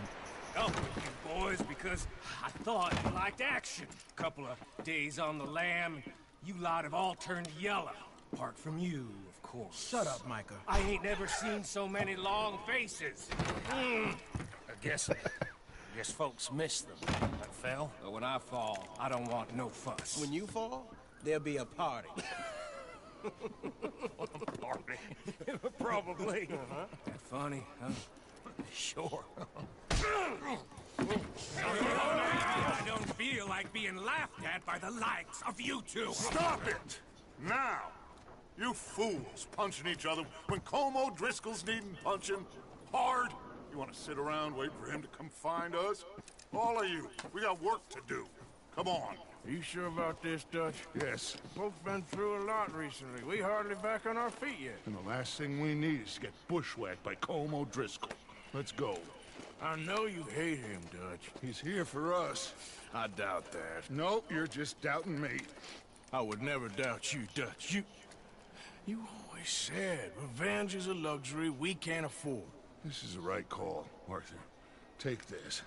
Up with you boys because I thought you liked action. Couple of days on the lam, you lot have all turned yellow. Apart from you, of course. Shut up, Micah. I ain't never seen so many long faces. I guess folks miss them. I fell, but when I fall, I don't want no fuss. When you fall, there'll be a party. Party? Probably. That funny, huh? Sure. I don't feel like being laughed at by the likes of you two. Stop it! Now! You fools punching each other when Colm O'Driscoll's needing punching hard. You want to sit around waiting for him to come find us? All of you, we got work to do. Come on. Are you sure about this, Dutch? Yes. Folks been through a lot recently. We hardly back on our feet yet. And the last thing we need is to get bushwhacked by Colm O'Driscoll. Let's go. I know you hate him, Dutch. He's here for us. I doubt that. Nope, you're just doubting me. I would never doubt you, Dutch. You always said revenge is a luxury we can't afford. This is the right call, Arthur. Take this.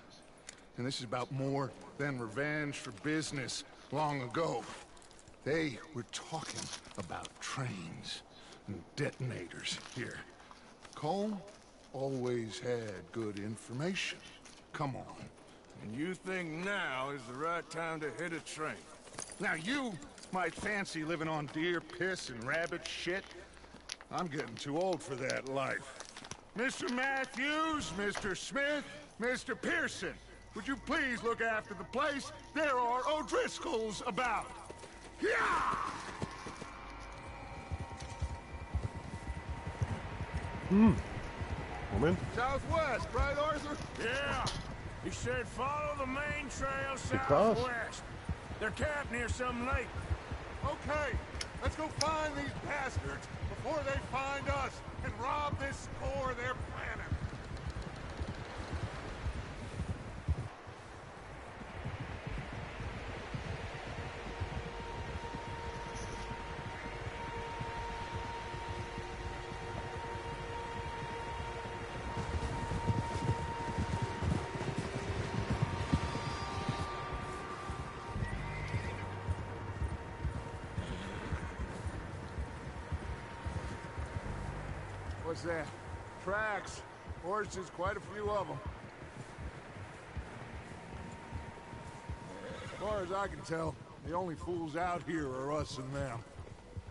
And this is about more than revenge for business long ago. They were talking about trains and detonators here. Colm always had good information. Come on. And you think now is the right time to hit a train? Now you might fancy living on deer piss and rabbit shit. I'm getting too old for that life. Mr. Matthews, Mr. Smith, Mr. Pearson, would you please look after the place? There are O'Driscolls about. Yeah! Moment. Southwest, right, Arthur? Yeah. He said follow the main trail Because- southwest. They're camped near some lake. Okay, let's go find these bastards before they find us and rob this core they're planning. What's that? Tracks. Horses, quite a few of them. As far as I can tell, the only fools out here are us and them.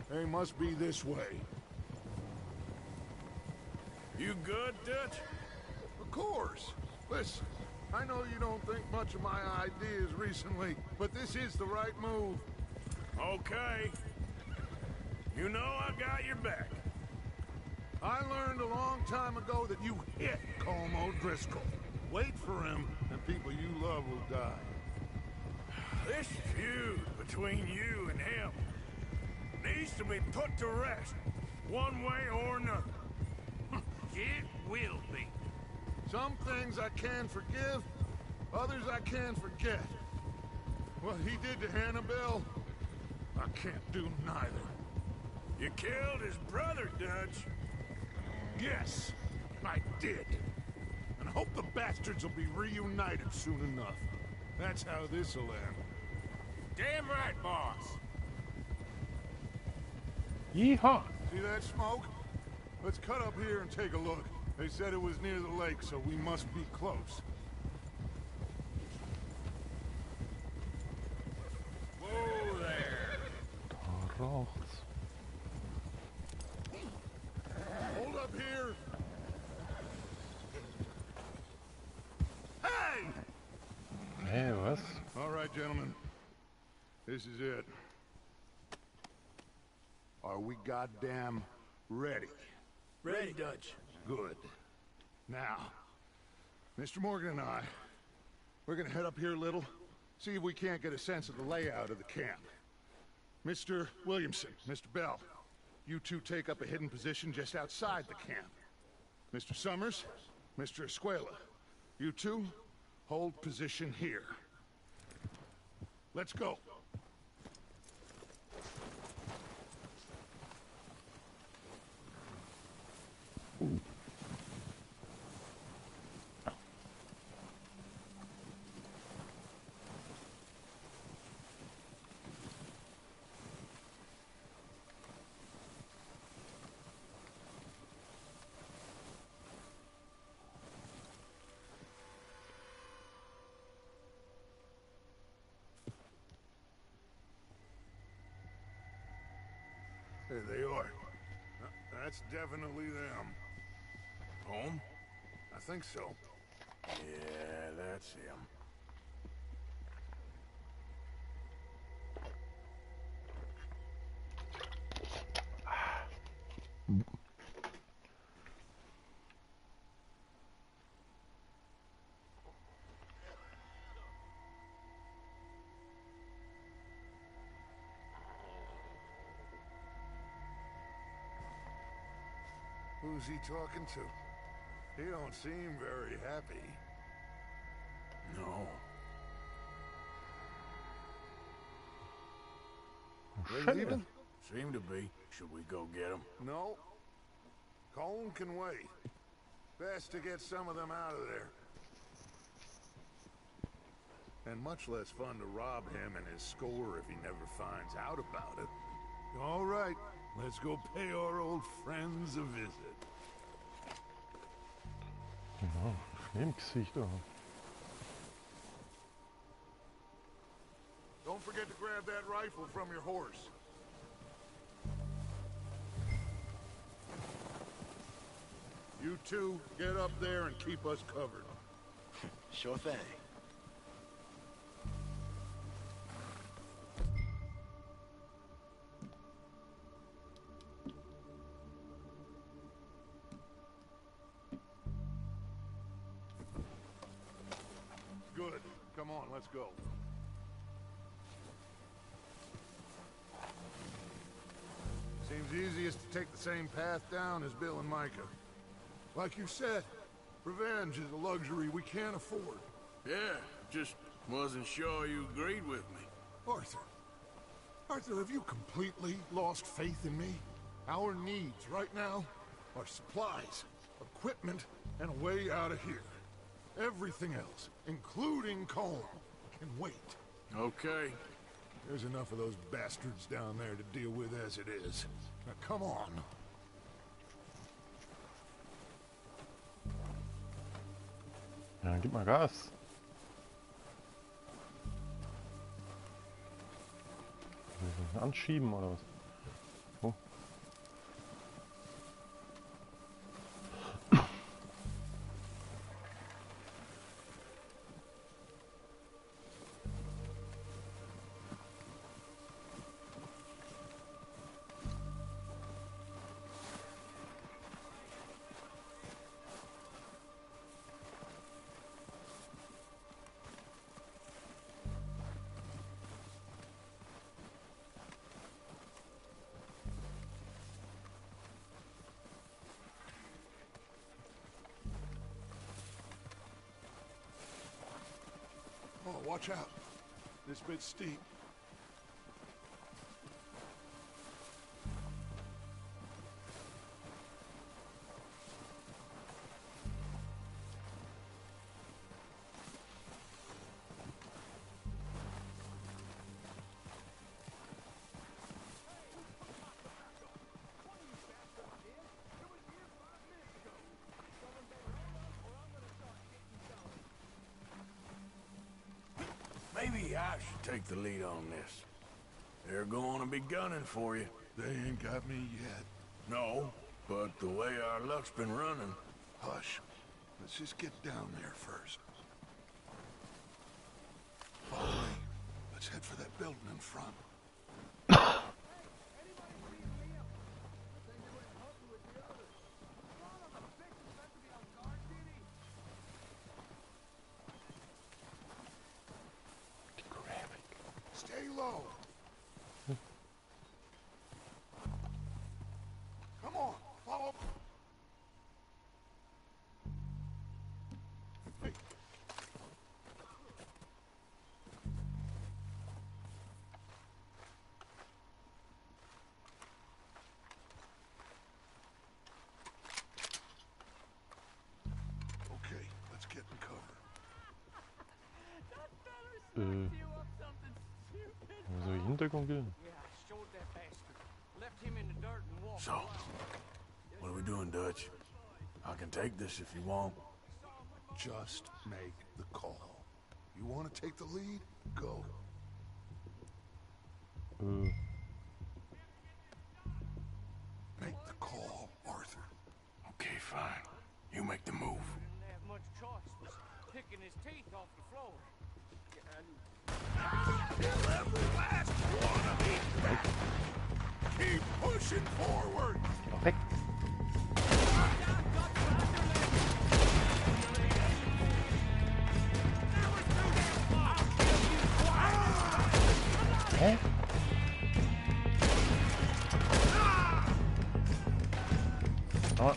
They must be this way. You good, Dutch? Of course. Listen, I know you don't think much of my ideas recently, but this is the right move. Okay. You know I got your back. I learned a long time ago that you hit Colm O'Driscoll. Wait for him, and people you love will die. This feud between you and him needs to be put to rest, one way or another. It will be. Some things I can forgive, others I can forget. What he did to Annabelle, I can't do neither. You killed his brother, Dutch. Yes, I did. And I hope the bastards will be reunited soon enough. That's how this'll end. Damn right, boss. Yeehaw! See that smoke? Let's cut up here and take a look. They said it was near the lake, so we must be close. Whoa there. Da raucht's. Hold up here. Hey! Hey, was? All right, gentlemen. This is it. Are we goddamn ready? Ready, Dutch. Good. Now, Mr. Morgan and I, we're gonna head up here a little, see if we can't get a sense of the layout of the camp. Mr. Williamson, Mr. Bell, you two take up a hidden position just outside the camp. Mr. Summers, Mr. Escuela, you two hold position here. Let's go. There they are. That's definitely them. Home? I think so. Yeah, that's him. Who's he talking to? He don't seem very happy. No. They leaving? Seem to be. Should we go get him? No. Colm can wait. Best to get some of them out of there. And much less fun to rob him and his score if he never finds out about it. All right. Let's go pay our old friends a visit. Genau, Schneemgesichter. Don't forget to grab that rifle from your horse. You two, get up there and keep us covered. Sure thing. Good. Come on, let's go. Seems easiest to take the same path down as Bill and Micah. Like you said, revenge is a luxury we can't afford. Yeah, just wasn't sure you agreed with me. Arthur. Arthur, have you completely lost faith in me? Our needs right now are supplies, equipment, and a way out of here. Everything else, including Colm, can wait. Okay. There's enough of those bastards down there to deal with as it is. Now come on. Ja, gib mal Gas. Anschieben oder was? Oh. Oh, watch out. This bit's steep. Maybe I should take the lead on this. They're going to be gunning for you. They ain't got me yet. No, but the way our luck's been running... Hush. Let's just get down there first. Follow me. Let's head for that building in front. Stay low. Come on, follow. Hey. Wo soll ich Hintergrund gehen? So, what are we doing, Dutch? I can take this if you want. Just make the call. You want to take the lead? Go. Make the call, Arthur. Okay, fine. You make the move. Didn't have much choice. Was picking his teeth off the floor. Kill every last one of these bats. Keep pushing forward. Weg. Hä? Aber,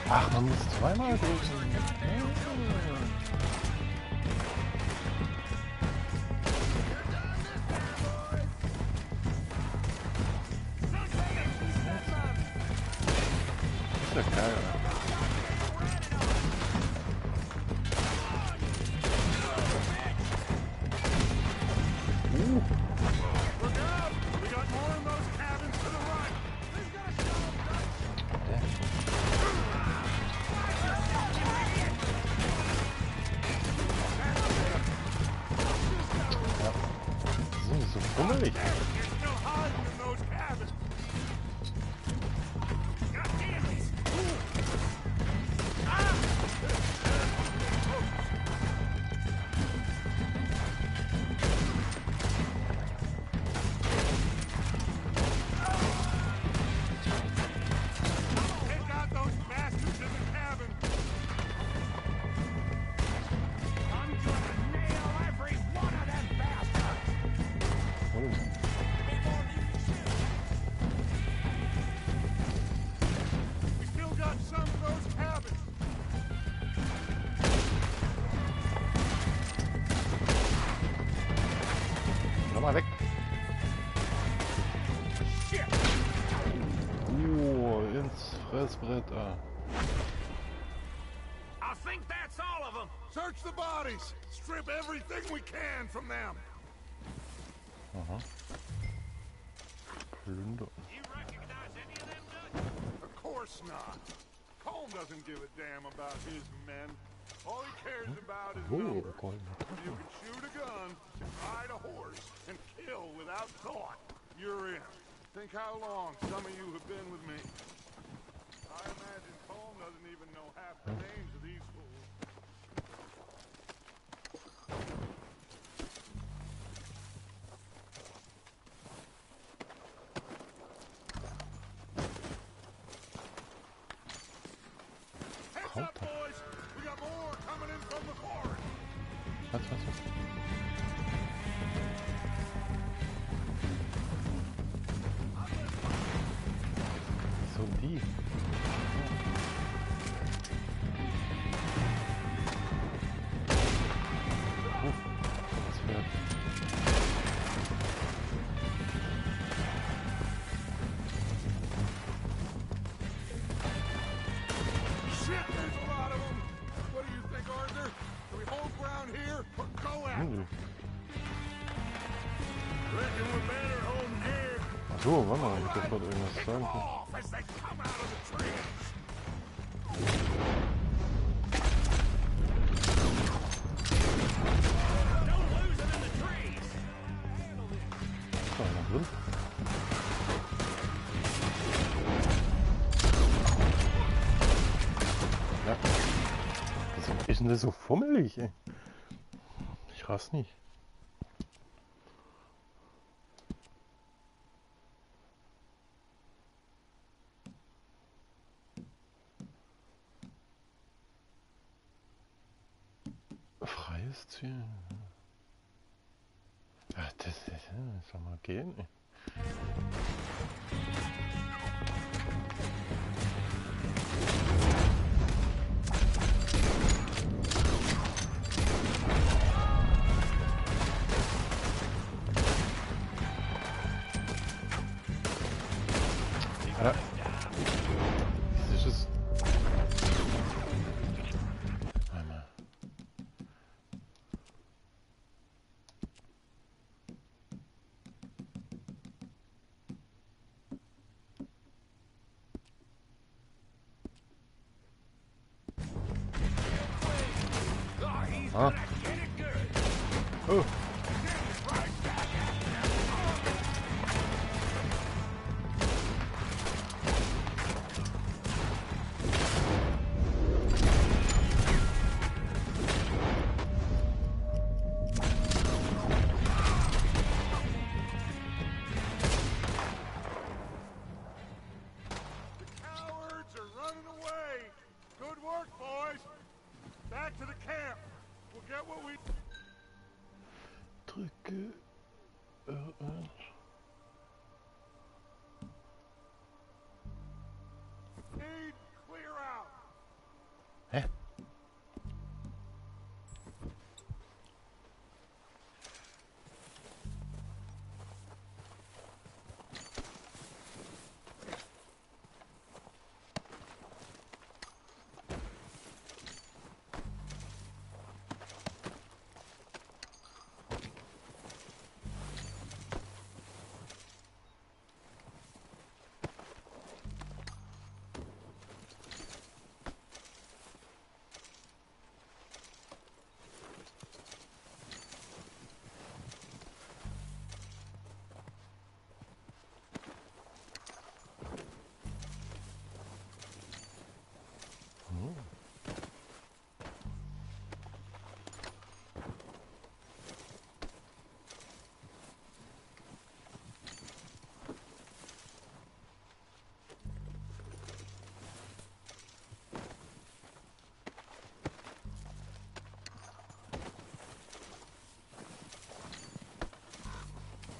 ach, man muss zweimal drücken. Das ist ja geil. Look out! We got more in those cabins to the right. Ja. So fummelig. You're still hiding in those cabins. God damn it! Take out those bastards in the cabin. I'm gonna nail every one of them bastards. We still got some of those cabins. Nochmal weg. Ins Fressbrett. I think that's all of them. Search the bodies. Strip everything we can from them. Aha. Plünder. You recognize any of them, Dutch? Of course not. Colm doesn't give a damn about his men. All he cares about is numbers. You can shoot a gun, ride a horse, and kill without thought. You're in. Think how long some of you have been with me. I imagine Colm doesn't even know half the names of these fools. Heads up, boys! We got more coming in from the forest! Was? So die. Das wird. Shit, there's a lot of them! What do you think, Arthur? Do we hold ground here or go at them? Reckon we're better holding here. Ach so, warte mal, ich das wollte irgendwas sagen. Off as they come out of the trees. Don't lose them in the trees. Ist da einer drin? Ja. Was ist denn das so fummelig, ey? Ich rass nicht. Freies Ziel. Ach, das soll mal gehen, ey. Alter. Das ist... Einmal. Ah. Oh. Drücke R1. Hä?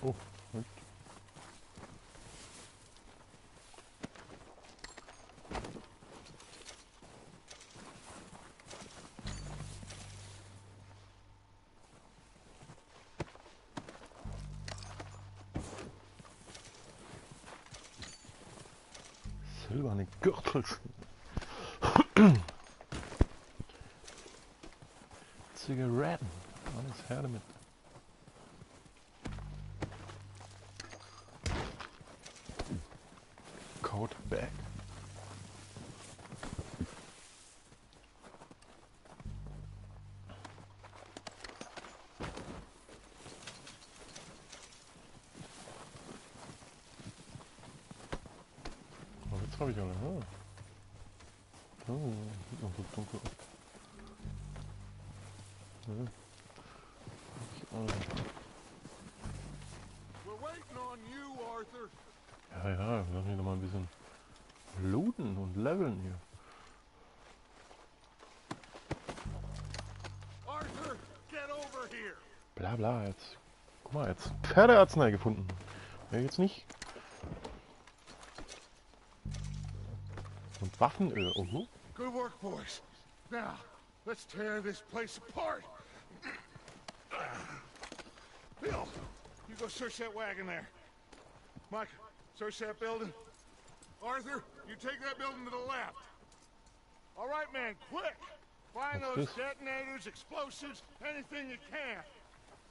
Oh, gut. Silberne Gürtelchen. Zigaretten. Alles her damit. Coat bag. Oh, jetzt habe ich alle. Oh, sieht noch so dunkel aus. Ja. Ja, wir müssen hier noch mal ein bisschen looten und leveln hier. Arthur, get over here. Bla bla, jetzt. Guck mal, jetzt Pferdearznei gefunden. Ja, jetzt nicht. Und Waffenöl. Oh. Good work, boys. Now, let's tear this place apart. Bill, you go search that wagon there. Mike, search that building. Arthur, you take that building to the left. All right, man, quick. Find those detonators, explosives, anything you can.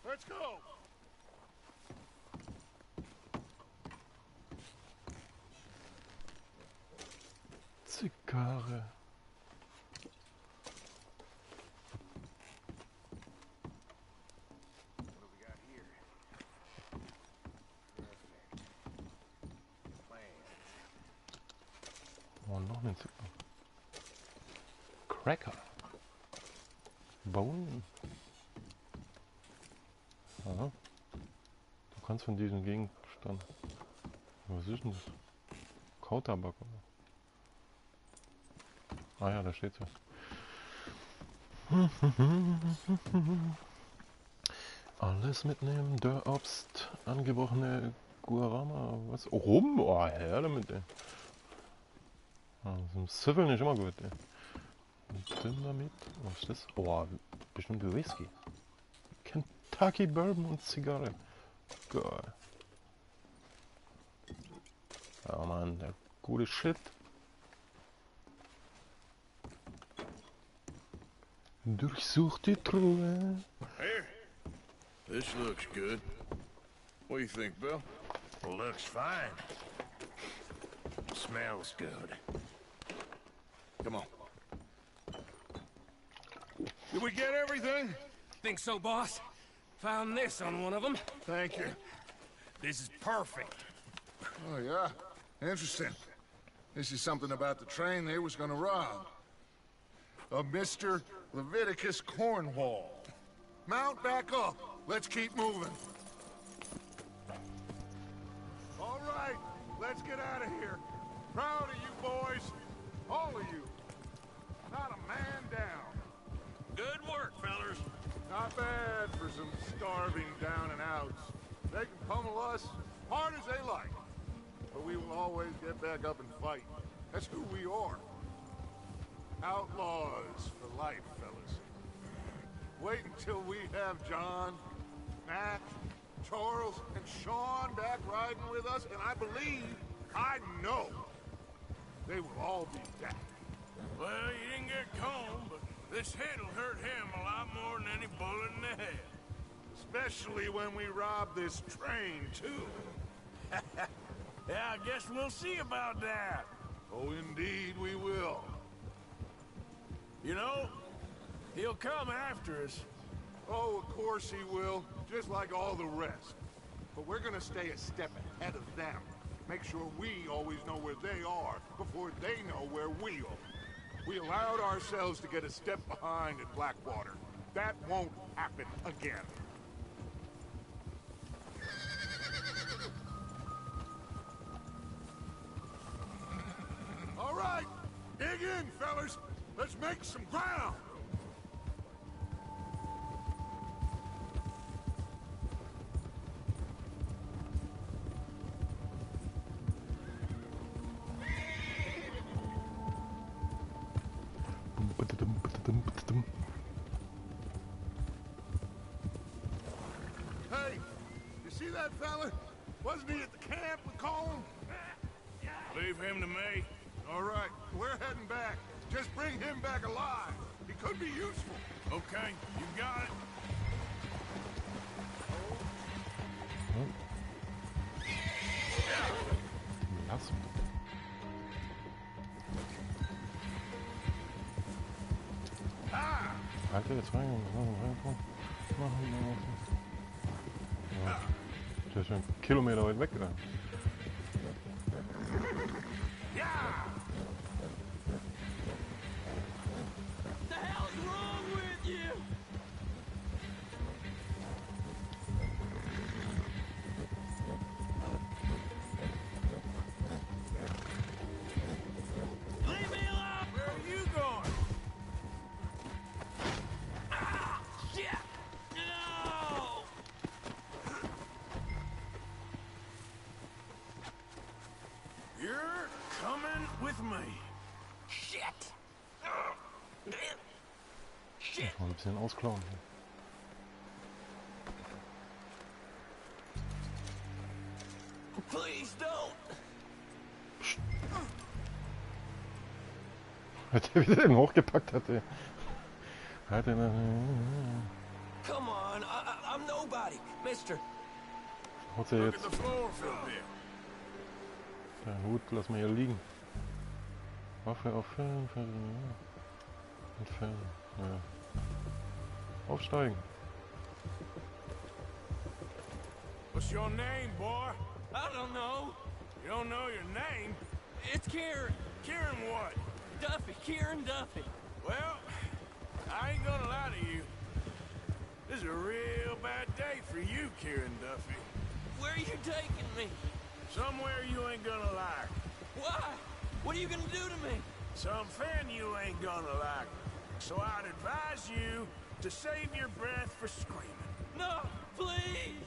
Let's go. Zigarre. Oh, noch eine Zigarre. Cracker. Bone. Aha. Du kannst von diesem Gegenstand. Was ist denn das? Kautabak, oder? Ah ja, da steht's ja. Alles mitnehmen, der Obst, angebrochene Guarama, was? Rum? Oh, her damit, ey. Ah, so ein Süffeln ist immer gut, ey. Dynamit, was ist das? Oh, bestimmt Whisky. Kentucky Bourbon und Zigarre. Geil. Ja, Mann, der gute Shit. Durchsuch die Truhe. Here. This looks good. What do you think, Bill? Looks fine. Smells good. Come on. Did we get everything? Think so, boss. Found this on one of them. Thank you. This is perfect. Oh, yeah? Interesting. This is something about the train they was gonna rob. Of Mr. Leviticus Cornwall. Mount back up. Let's keep moving. All right, let's get out of here. Proud of you boys. All of you. Not a man down. Good work, fellers. Not bad for some starving down and outs. They can pummel us hard as they like. But we will always get back up and fight. That's who we are. Outlaws for life, fellas. Wait until we have John, Matt, Charles, and Sean back riding with us, and I know, they will all be back. Well, you didn't get Colm, but this hit'll hurt him a lot more than any bullet in the head. Especially when we rob this train, too. Yeah, I guess we'll see about that. Oh, indeed we will. You know, he'll come after us. Oh, of course he will, just like all the rest. But we're gonna stay a step ahead of them. Make sure we always know where they are before they know where we are. We allowed ourselves to get a step behind at Blackwater. That won't happen again. All right, dig in, fellas. Let's make some ground. Hey, you see that fella? Wasn't he at the camp with Colm? Leave him to me. All right, we're heading back. Just bring him back alive. He could be useful. Okay, you got it. Lass. Alter, jetzt rein. Ja, der ist schon einen Kilometer weit weg, oder? The hell's wrong with you? Leave me alone! Where are you going? Ah! Shit! No! You're coming with me. Shit! Shit! Mal ein bisschen ausklauen. Please don't! Hat er wieder den hochgepackt hat, ey. Hat er Come on, I'm nobody, mister. Haut er Look jetzt. at the floor for a bit. Der Hut lassen wir hier liegen. Waffe auffüllen. Entfernen. Ja. Aufsteigen. What's your name, boy? I don't know. You don't know your name? It's Kieran. Kieran what? Duffy, Kieran Duffy. Well, I ain't gonna lie to you. This is a real bad day for you, Kieran Duffy. Where are you taking me? Somewhere you ain't gonna like. Why? What are you gonna do to me? Something you ain't gonna like. So I'd advise you to save your breath for screaming. No, please!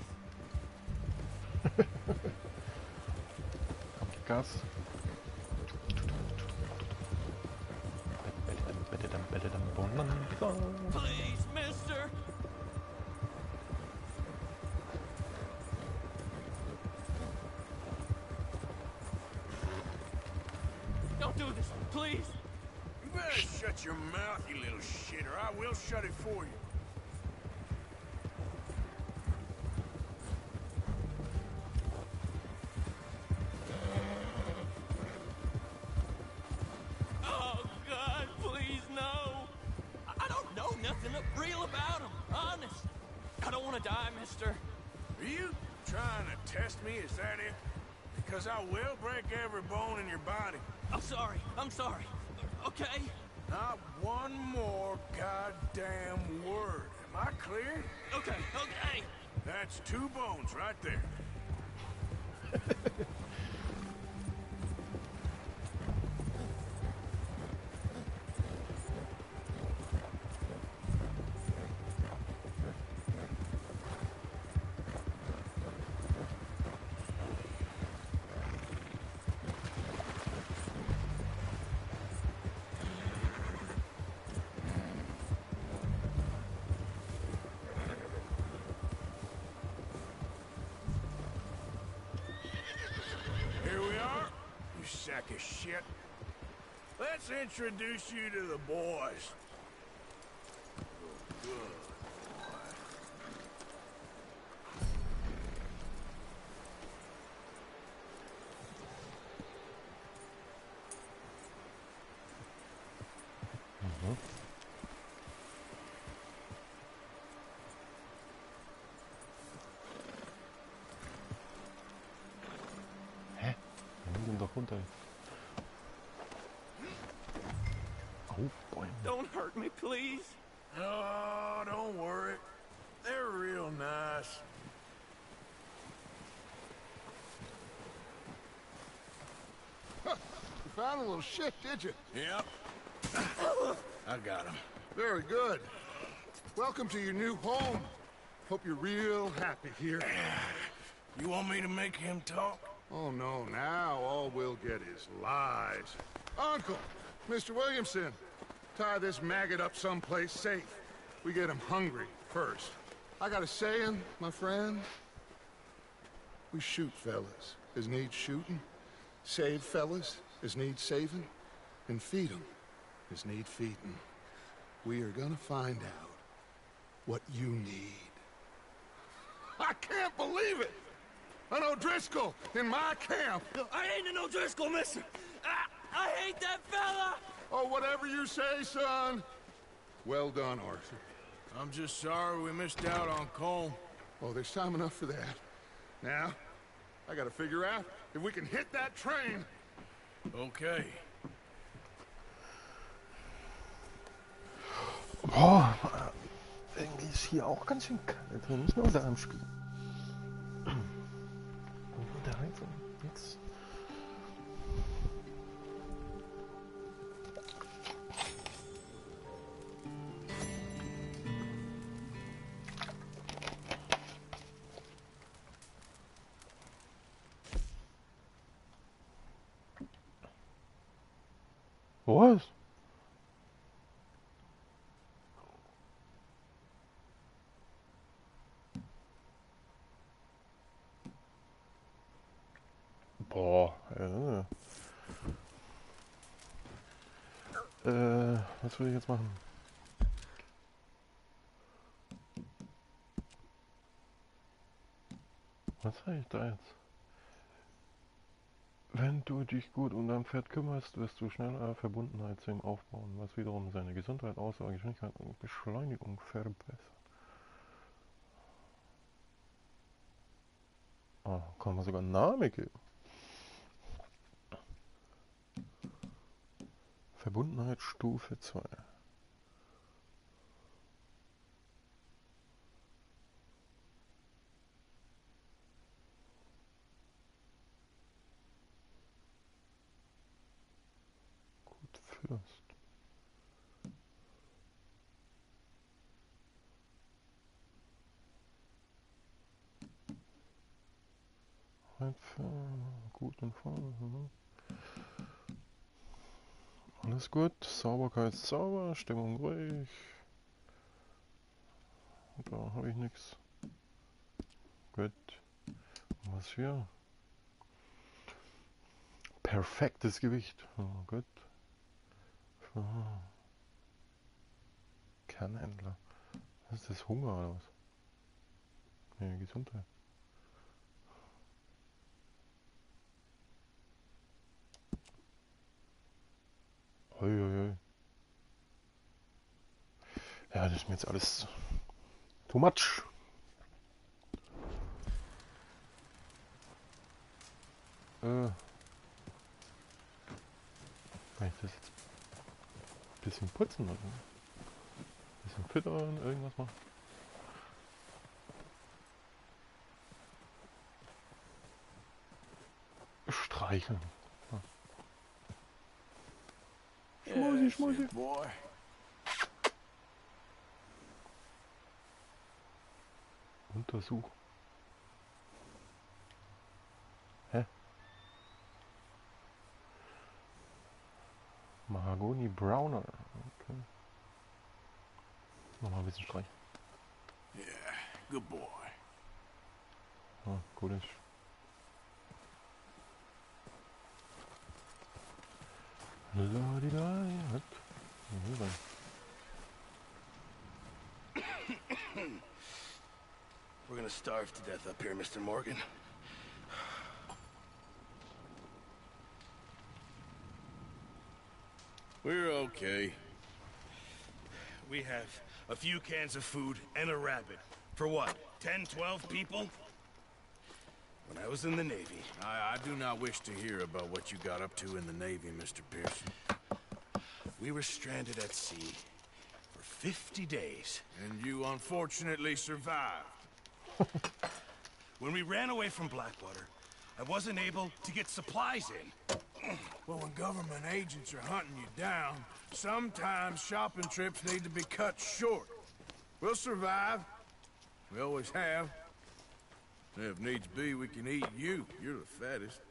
Gas. Please, mister! Don't do this, please! You better shut your mouth, you little shit, or I will shut it for you. Oh, God, please, no! I don't know nothing real about him, honest. I don't want to die, mister. Are you trying to test me, is that it? Because I will break every bone in your body. I'm sorry, okay? Not one more goddamn word. Am I clear? Okay. That's 2 bones right there. Sack of shit. Let's introduce you to the boys. Hä? Wir müssen doch runter. Oh boy. Don't hurt me, please. Oh, don't worry. They're real nice. Huh. You found a little shit, did you? Yep. I got him. Very good. Welcome to your new home. Hope you're real happy here. You want me to make him talk? Oh, no. Now all we'll get is lies. Uncle, Mr. Williamson, tie this maggot up someplace safe. We get him hungry first. I got a saying, my friend. We shoot fellas as need shooting, save fellas as need saving, and feed 'em as need feeding. We are gonna find out what you need. I can't believe it! An O'Driscoll in my camp! I ain't an O'Driscoll, mister! I hate that fella! Oh, whatever you say, son. Well done, Arthur. I'm just sorry we missed out on Colm. Oh, there's time enough for that. Now, I gotta figure out if we can hit that train. Okay. Boah, irgendwie ist hier auch ganz schön kalt. Nicht nur da im Spiel. Und der Heizung. Jetzt. Was? Boah, was will ich jetzt machen? Was sag ich da jetzt? Wenn du dich gut um dein Pferd kümmerst, wirst du schneller Verbundenheit zu ihm aufbauen, was wiederum seine Gesundheit, Ausdauer, Geschwindigkeit und Beschleunigung verbessert. Ah, kann man sogar einen Namen geben. Verbundenheit Stufe 2. Gut, Fürst. Gut und voll. Alles gut, Sauberkeit sauber, Stimmung ruhig. Da habe ich nichts. Gut. Was hier? Perfektes Gewicht. Oh, gut. Kernhändler. Was ist das? Hunger oder was? Nee, Gesundheit. Ja, das ist mir jetzt alles too much. Kann ich das jetzt ein bisschen putzen oder? Ein bisschen füttern, irgendwas machen? Streicheln. Ja. Schmusi, schmusi. Boy. Untersuch. Hä? Mahagoni Browner. Okay. Nochmal ein bisschen streichen. Yeah, good boy. Ah, gut ist. We're gonna starve to death up here, Mr. Morgan. We're okay. We have a few cans of food and a rabbit. For what, 10, 12 people? When I was in the Navy... I do not wish to hear about what you got up to in the Navy, Mr. Pearson. We were stranded at sea for 50 days. And you unfortunately survived. When we ran away from Blackwater, I wasn't able to get supplies in. Well, when government agents are hunting you down, sometimes shopping trips need to be cut short. We'll survive. We always have. If needs be, we can eat you. You're the fattest.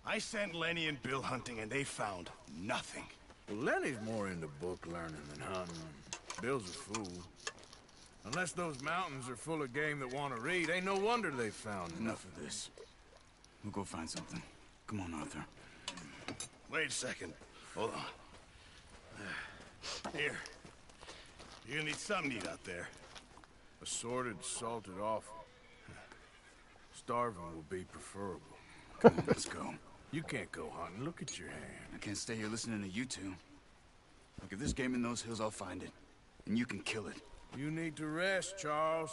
I sent Lenny and Bill hunting, and they found nothing. Well, Lenny's more into book learning than hunting. Bill's a fool. Unless those mountains are full of game that want to read, ain't no wonder they found Enough of this. We'll go find something. Come on, Arthur. Wait a second. Hold on. Here. You're gonna need something to eat out there. Assorted, salted offal. Starving will be preferable. Come on, let's go. You can't go hunting. Look at your hand. I can't stay here listening to you two. Look, if there's game in those hills, I'll find it. And you can kill it. You need to rest, Charles.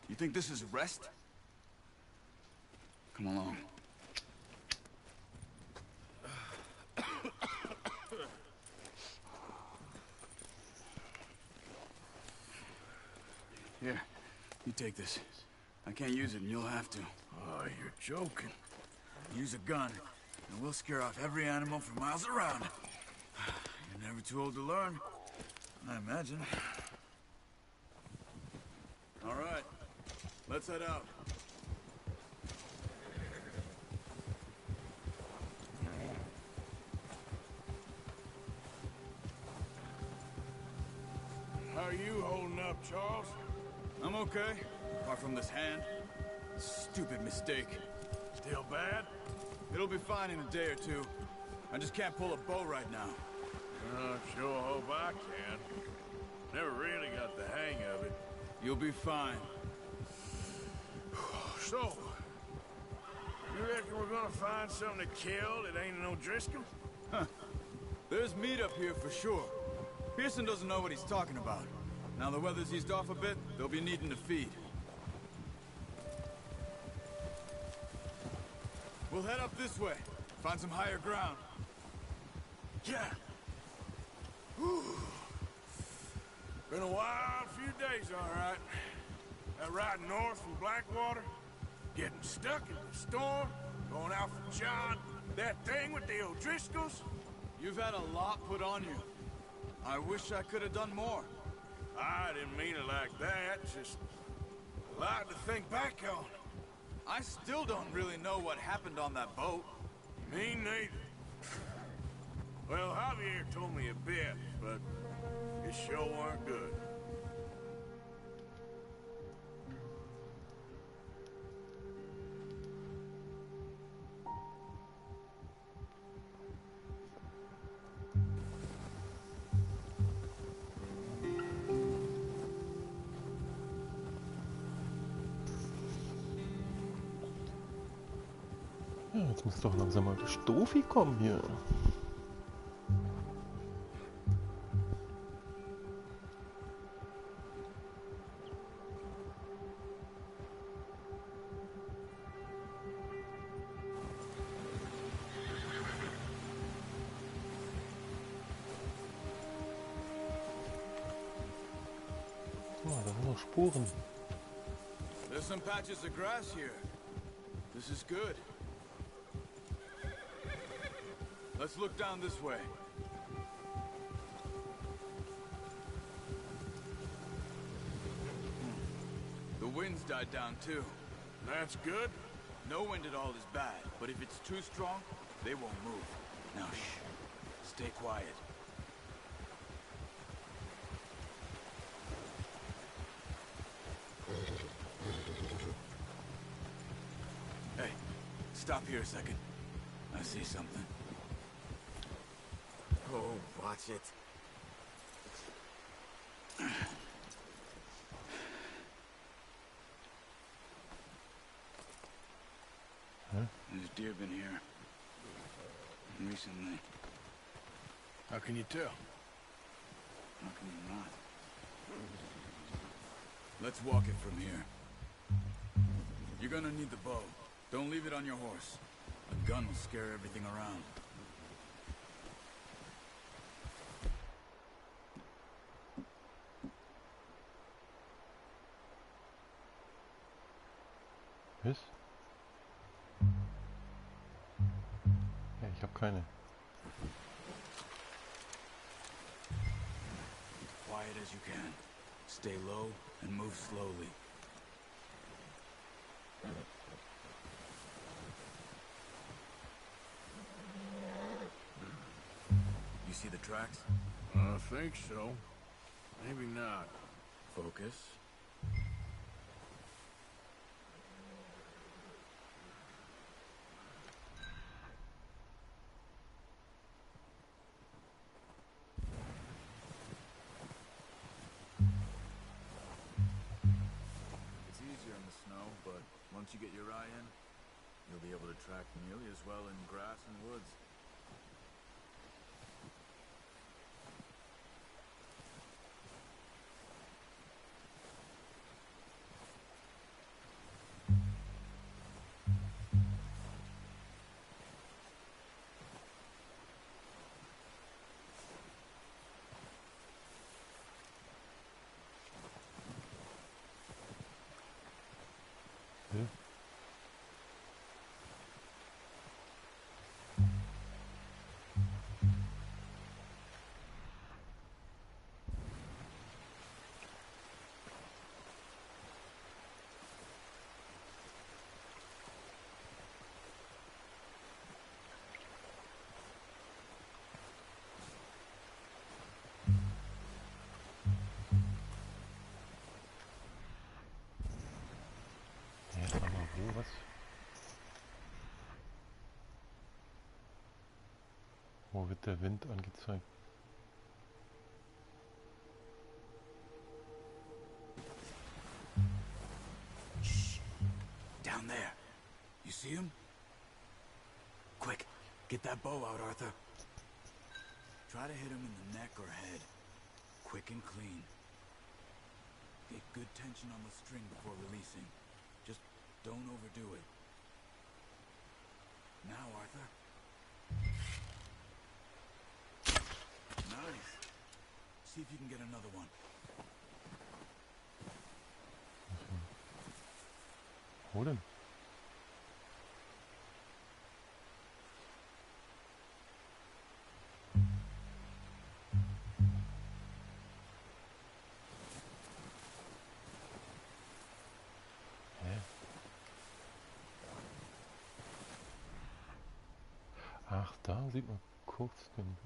You think this is rest? Come along. Here, you take this. I can't use it, and you'll have to. Oh, you're joking. Use a gun, and we'll scare off every animal for miles around. You're never too old to learn, I imagine. All right, let's head out. How are you holding up, Charles? I'm okay, apart from this hand. Stupid mistake. Still bad? It'll be fine in a day or two. I just can't pull a bow right now. Sure hope I can. Never really got the hang of it. You'll be fine. So, you reckon we're gonna find something to kill that ain't no Driscoll? Huh. There's meat up here for sure. Pearson doesn't know what he's talking about. Now the weather's eased off a bit, they'll be needing to feed. We'll head up this way. Find some higher ground. Yeah. Whew. Been a wild few days, all right. That ride north from Blackwater, getting stuck in the storm, going out for John, that thing with the O'Driscolls. You've had a lot put on you. I wish I could have done more. I didn't mean it like that, just a lot to think back on. I still don't really know what happened on that boat. Me neither. Well, Javier told me a bit, but it sure weren't good. Ja, jetzt muss doch langsam mal der Stofi kommen hier. Guck mal, da sind noch Spuren. There's some patches of grass here. This is good. Let's look down this way. The wind's died down too. That's good. No wind at all is bad, but if it's too strong, they won't move. Now shh. Stay quiet. Hey, stop here a second. I see something. Oh, watch it. There's deer been here. Recently. How can you tell? How can you not? Let's walk it from here. You're gonna need the bow. Don't leave it on your horse. A gun will scare everything around. Was? Ja, ich habe keine. Quiet as you can. Stay low and move slowly. You see the tracks? I think so. Maybe not. Focus. It's easier in the snow, but once you get your eye in, you'll be able to track nearly as well in grass and woods. Hm? Ja, aber wo, was? Wo wird der Wind angezeigt? Shh. Down there. You see him? Quick, get that bow out, Arthur. Try to hit him in the neck or head. Quick and clean. Get good tension on the string before releasing. Just don't overdo it. Now, Arthur. Nice. See if you can get another one. Wo denn? Hä? Ach, da sieht man kurz den...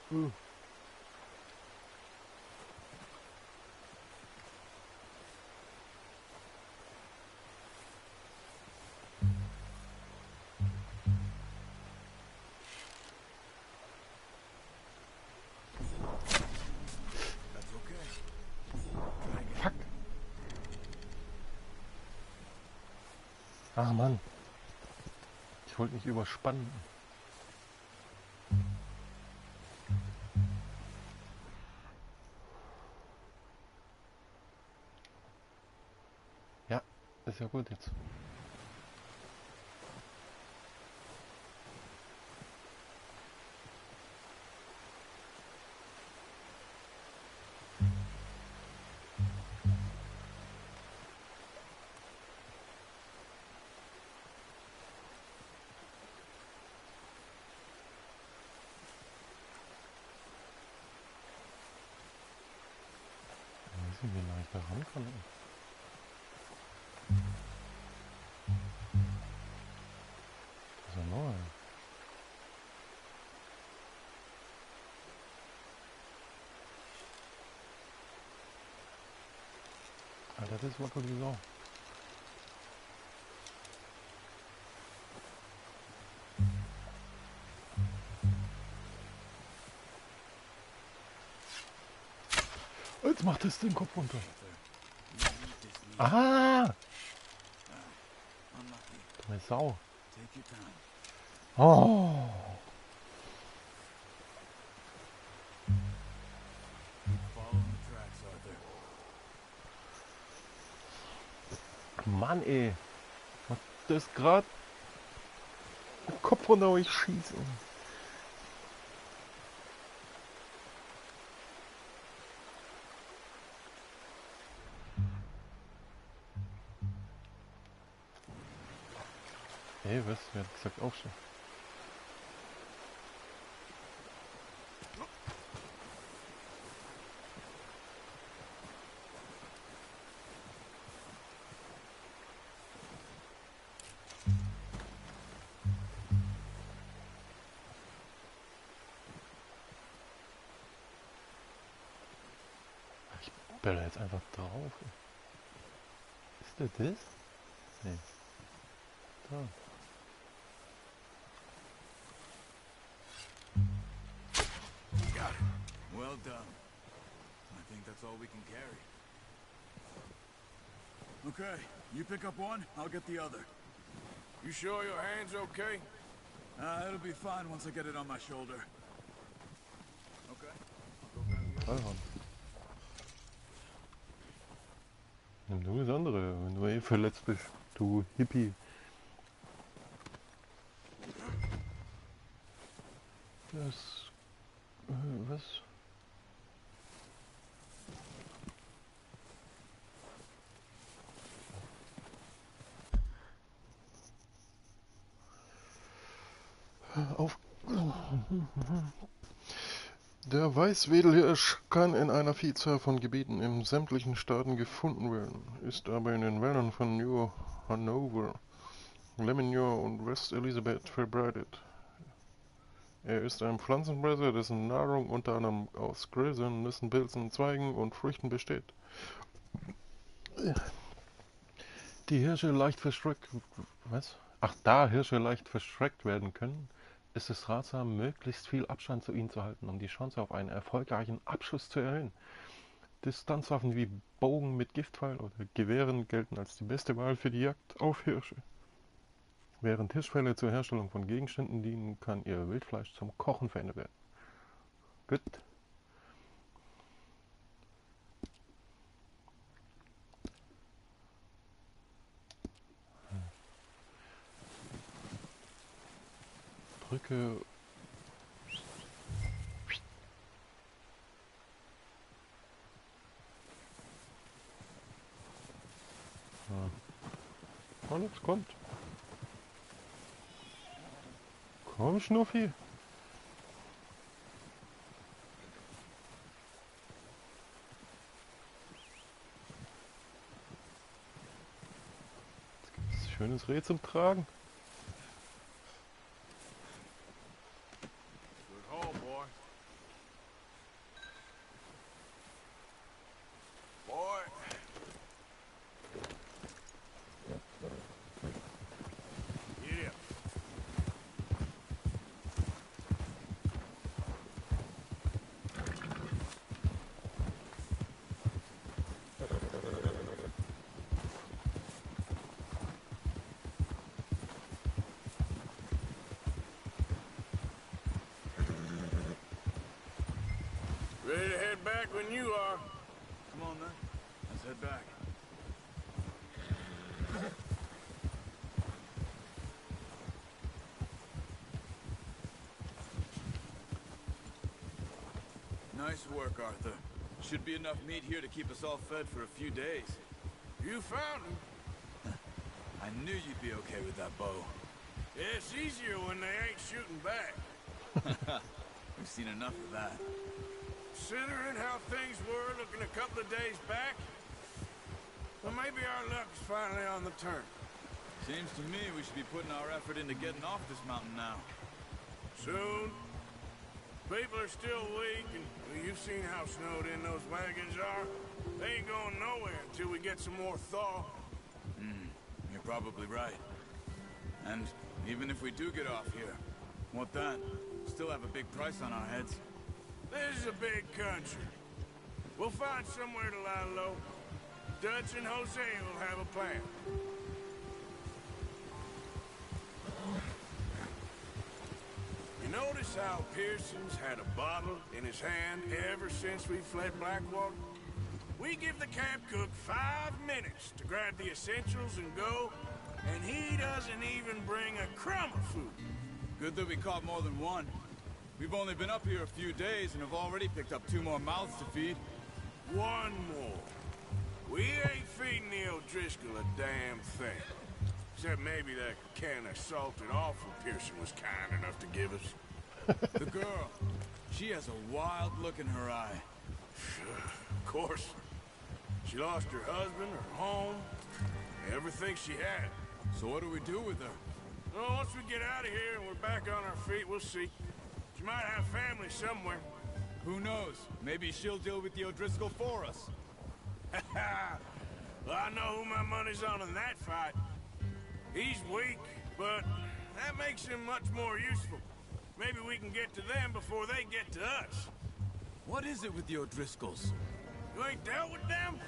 Fuck. Ah Mann. Ich wollte nicht überspannen. Ja, ist ja gut jetzt. Wie nah ich da ran kann. Das ist ja neu. Alter, das war gut wie Sau. Jetzt macht es den Kopf runter. Ah! Dumme Sau. Oh! Mann ey! Was das gerade? Kopf runter, wo ich schieße. Ey, was? Wer hat gesagt aufstehen? Ich böller jetzt einfach drauf. Ist das das? Nee. Da. Got it. Well done. I think that's all we can carry. Okay, you pick up one, I'll get the other. You sure your hand's okay? It'll be fine once I get it on my shoulder. Okay. Alter. Nimm du das andere, wenn du eh verletzt bist, du Hippie. Das... was? Auf... Der Weißwedelhirsch kann in einer Vielzahl von Gebieten in sämtlichen Staaten gefunden werden, ist aber in den Wäldern von New Hanover, Lemonnier und West Elizabeth verbreitet. Er ist ein Pflanzenfresser, dessen Nahrung unter anderem aus Gräsern, Nüssen, Pilzen, Zweigen und Früchten besteht. Die Hirsche leicht verschreckt... Was? Ach, da Hirsche leicht verschreckt werden können, ist es ratsam, möglichst viel Abstand zu ihnen zu halten, um die Chance auf einen erfolgreichen Abschuss zu erhöhen. Distanzwaffen wie Bogen mit Giftpfeil oder Gewehren gelten als die beste Wahl für die Jagd auf Hirsche. Während Hirschfelle zur Herstellung von Gegenständen dienen, kann ihr Wildfleisch zum Kochen verwendet werden. Gut. Drücke... Ja. Alles kommt. Komm, Schnuffi. Jetzt gibt es schönes Reh zum Tragen. Good haul, boy. Ready to head back when you are. Come on, then. Let's head back. Nice work, Arthur. Should be enough meat here to keep us all fed for a few days. You found him. I knew you'd be okay with that bow. Yeah, it's easier when they ain't shooting back. We've seen enough of that. Considering how things were looking a couple of days back, well, maybe our luck is finally on the turn. Seems to me we should be putting our effort into getting off this mountain now. Soon. People are still weak, and well, you've seen how snowed in those wagons are. They ain't going nowhere until we get some more thaw. You're probably right. And even if we do get off here, what then? Still have a big price on our heads. This is a big country. We'll find somewhere to lie low. Dutch and Jose will have a plan. You notice how Pearson's had a bottle in his hand ever since we fled Blackwater? We give the camp cook 5 minutes to grab the essentials and go, and he doesn't even bring a crumb of food. Good that we caught more than one. We've only been up here a few days and have already picked up 2 more mouths to feed. 1 more. We ain't feeding the O'Driscoll a damn thing. Except maybe that can of salted offal Pearson was kind enough to give us. The girl. She has a wild look in her eye. Of course. She lost her husband, her home, everything she had. So what do we do with her? Well, once we get out of here and we're back on our feet, we'll see. She might have family somewhere. Who knows? Maybe she'll deal with the O'Driscoll for us. Well, I know who my money's on in that fight. He's weak, but that makes him much more useful. Maybe we can get to them before they get to us. What is it with the O'Driscolls? You ain't dealt with them?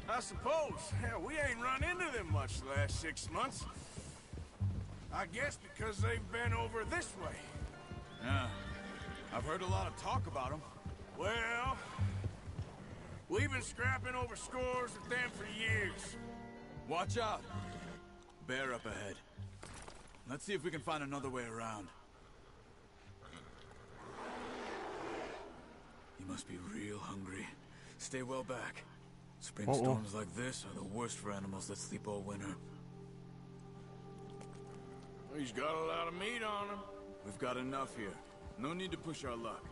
I suppose. Hell, we ain't run into them much the last 6 months. I guess because they've been over this way. Yeah. I've heard a lot of talk about them. Well, we've been scrapping over scores with them for years. Watch out. Bear up ahead. Let's see if we can find another way around. You must be real hungry. Stay well back. Spring storms like this are the worst for animals that sleep all winter. He's got a lot of meat on him. We've got enough here. No need to push our luck.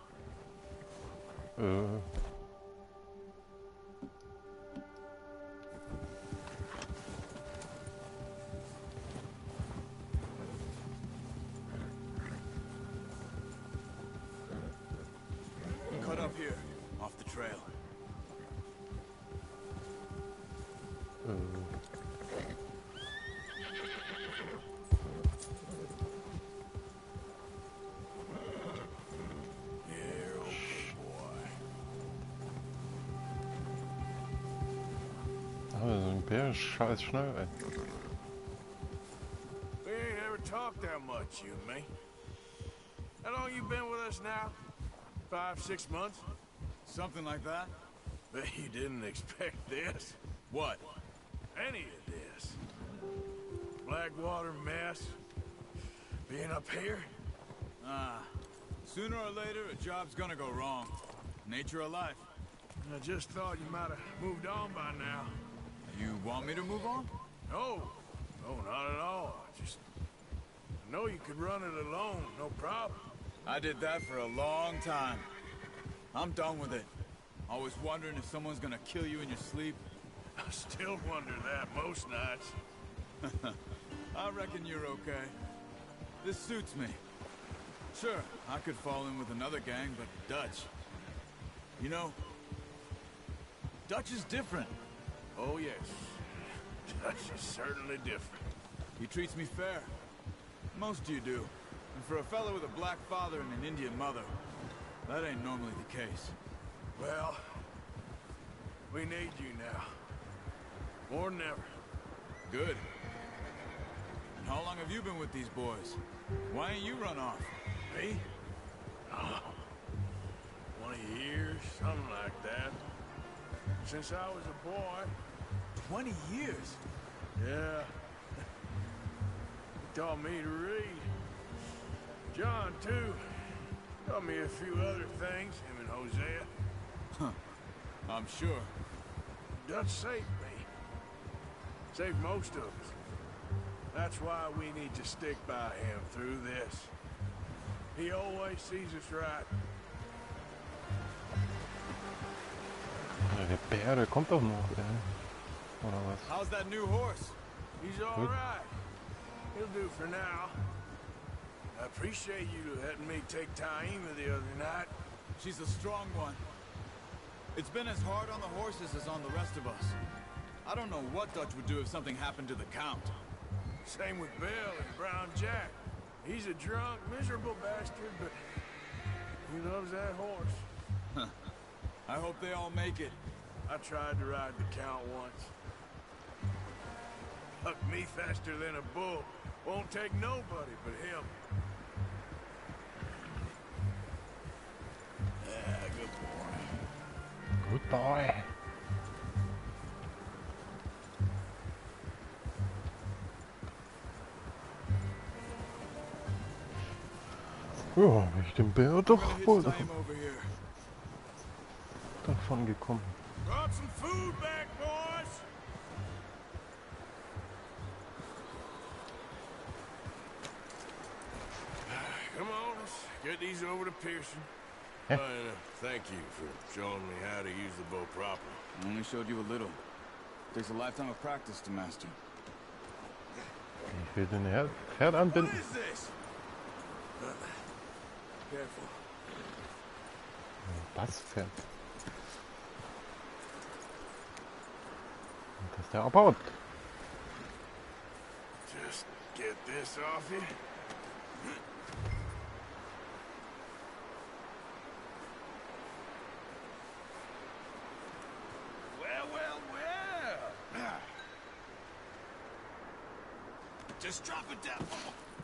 Cut up here, off the trail. Bär ist scheiß schnell, ey. We ain't ever talked that much, you and me. How long you been with us now? 5, 6 months? Something like that. Bet you didn't expect this. What? Any of this. Blackwater mess. Being up here? Sooner or later, a job's gonna go wrong. Nature of life. I just thought you might have moved on by now. You want me to move on? No. No, not at all. I know you could run it alone, no problem. I did that for a long time. I'm done with it. Always wondering if someone's gonna kill you in your sleep. I still wonder that most nights. I reckon you're okay. This suits me. Sure, I could fall in with another gang, but Dutch... You know, Dutch is different. Oh, yes. Dutch is certainly different. He treats me fair. Most of you do. And for a fellow with a black father and an Indian mother, that ain't normally the case. Well, we need you now. More than ever. Good. And how long have you been with these boys? Why ain't you run off? Me? Oh, 20 years. since I was a boy. 20 years? Yeah. He taught me to read. John, too. Taught me a few other things, him and Hosea. Huh. I'm sure. Dutch saved me. Saved most of us. That's why we need to stick by him through this. He always sees us right. Ja, der Bär, der kommt doch noch, oder was? How's that new horse? He's all right. He'll do for now. I appreciate you letting me take Taima the other night. She's a strong one. It's been as hard on the horses as on the rest of us. I don't know what Dutch would do if something happened to the Count. Same with Bill and Brown Jack. He's a drunk, miserable bastard, but he loves that horse. Huh. I hope they all make it. I tried to ride the Count once. Hucked me faster than a bull. Won't take nobody but him. Yeah, good boy. Good boy. Ja, bin ich den Bär doch wohl davon gekommen. Brought some food back, boys. Come on, let's get these over to Pearson. Thank you for showing me how to use the bow properly. I only showed you a little. Takes a lifetime of practice to master. Ich will den Herd anbinden. What is this? Careful. Was Pferd? Das ist der Abhaut. Just get this off you. Well. Just drop it down.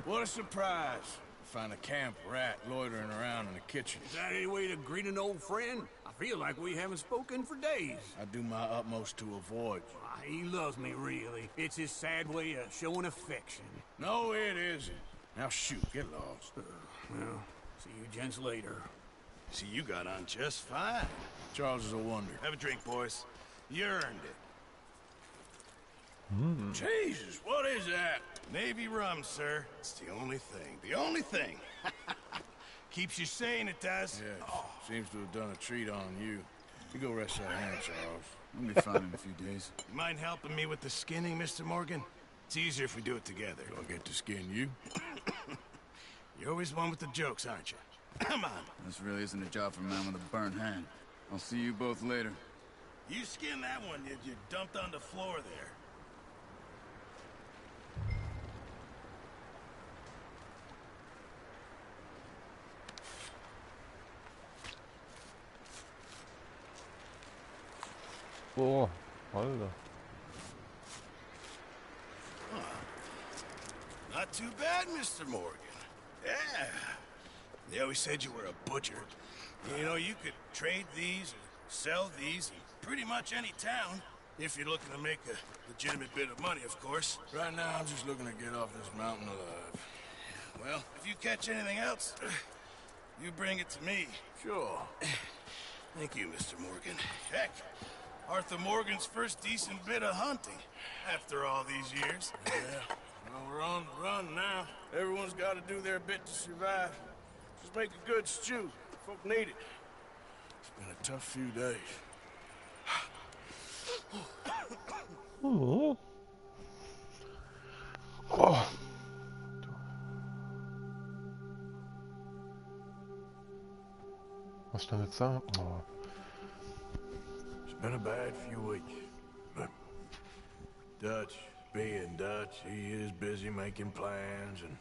What a surprise. Find a camp rat loitering around in the kitchen. Is that any way to greet an old friend? I feel like we haven't spoken for days. I do my utmost to avoid you. He loves me, really. It's his sad way of showing affection. No, it isn't. Now shoot, get lost. Well, see you gents later. See, you got on just fine. Charles is a wonder. Have a drink, boys. You earned it. Jesus, what is that? Navy rum, sir. It's the only thing. The only thing. Keeps you sane, it does. Yeah, seems to have done a treat on you. You go rest that hand, Charles. I'll be fine in a few days. You mind helping me with the skinning, Mr. Morgan? It's easier if we do it together. Do I get to skin you? You're always one with the jokes, aren't you? Come on. This really isn't a job for a man with a burnt hand. I'll see you both later. You skinned that one you dumped on the floor there. Oh, Alter. Not too bad, Mr. Morgan. Yeah. They always said you were a butcher. You know, you could trade these or sell these in pretty much any town, if you're looking to make a legitimate bit of money, of course. Right now, I'm just looking to get off this mountain alive. Well, if you catch anything else, you bring it to me. Sure. Thank you, Mr. Morgan. Heck, Arthur Morgan's first decent bit of hunting after all these years. Yeah. Well, we're on the run now. Everyone's got to do their bit to survive. Just make a good stew. Folk need it. It's been a tough few days. Oh. Oh. Was stand jetzt da? Oh. It's been a bad few weeks, but Dutch being Dutch, he is busy making plans, and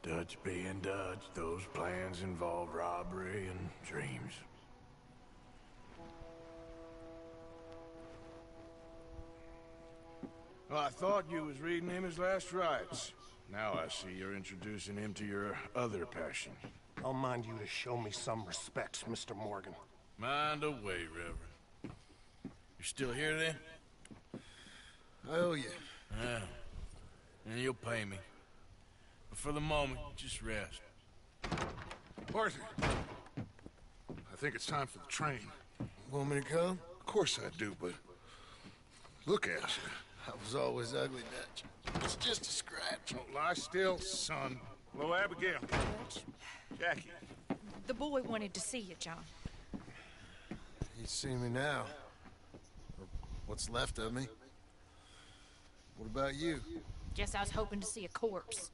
Dutch being Dutch, those plans involve robbery and dreams. Well, I thought you was reading him his last rites. Now I see you're introducing him to your other passion. I'll mind you to show me some respect, Mr. Morgan. Mind away, Reverend. You're still here then? I owe you. Yeah. And you'll pay me. But for the moment, just rest. Arthur, I think it's time for the train. Want me to come? Of course I do, but look at you. I was always ugly, Dutch. It's just a scratch. Don't lie still, son. Hello, Abigail. Jackie. The boy wanted to see you, John. He's seen me now. Or what's left of me. What about you? Guess I was hoping to see a corpse.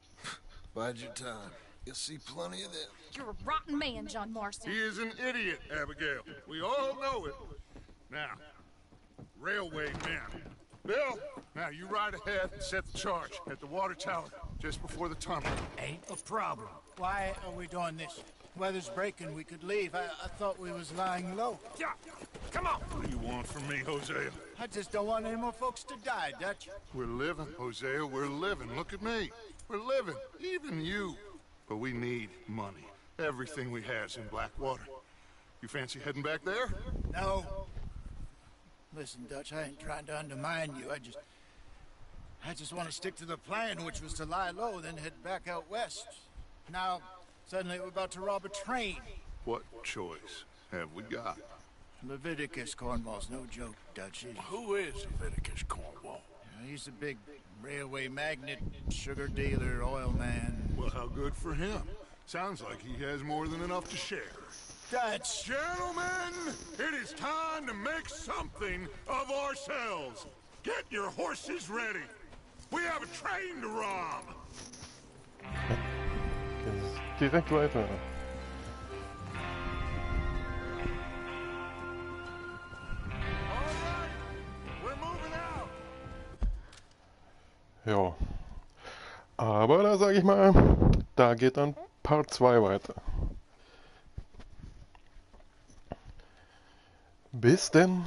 Bide your time. You'll see plenty of them. You're a rotten man, John Marston. He is an idiot, Abigail. We all know it. Now, railway men. Bill, now you ride ahead and set the charge at the water tower just before the tunnel. Ain't a problem. Why are we doing this? Weather's breaking, we could leave. I thought we was lying low. Yeah, come on. What do you want from me, Hosea? I just don't want any more folks to die, Dutch. We're living, Hosea, we're living. Look at me. We're living, even you. But we need money. Everything we has in Blackwater. You fancy heading back there? No. Listen, Dutch, I ain't trying to undermine you. I just want to stick to the plan, which was to lie low, then head back out west. Now, suddenly we're about to rob a train. What choice have we got? Leviticus Cornwall's no joke, Dutch. Who is Leviticus Cornwall? He's a big railway magnate, sugar dealer, oil man. Well, how good for him. Sounds like he has more than enough to share. Dutch! Gentlemen, it is time to make something of ourselves. Get your horses ready. We have a train to rob. Direkt weiter. Ja. Aber da sage ich mal, da geht dann Part 2 weiter. Bis denn.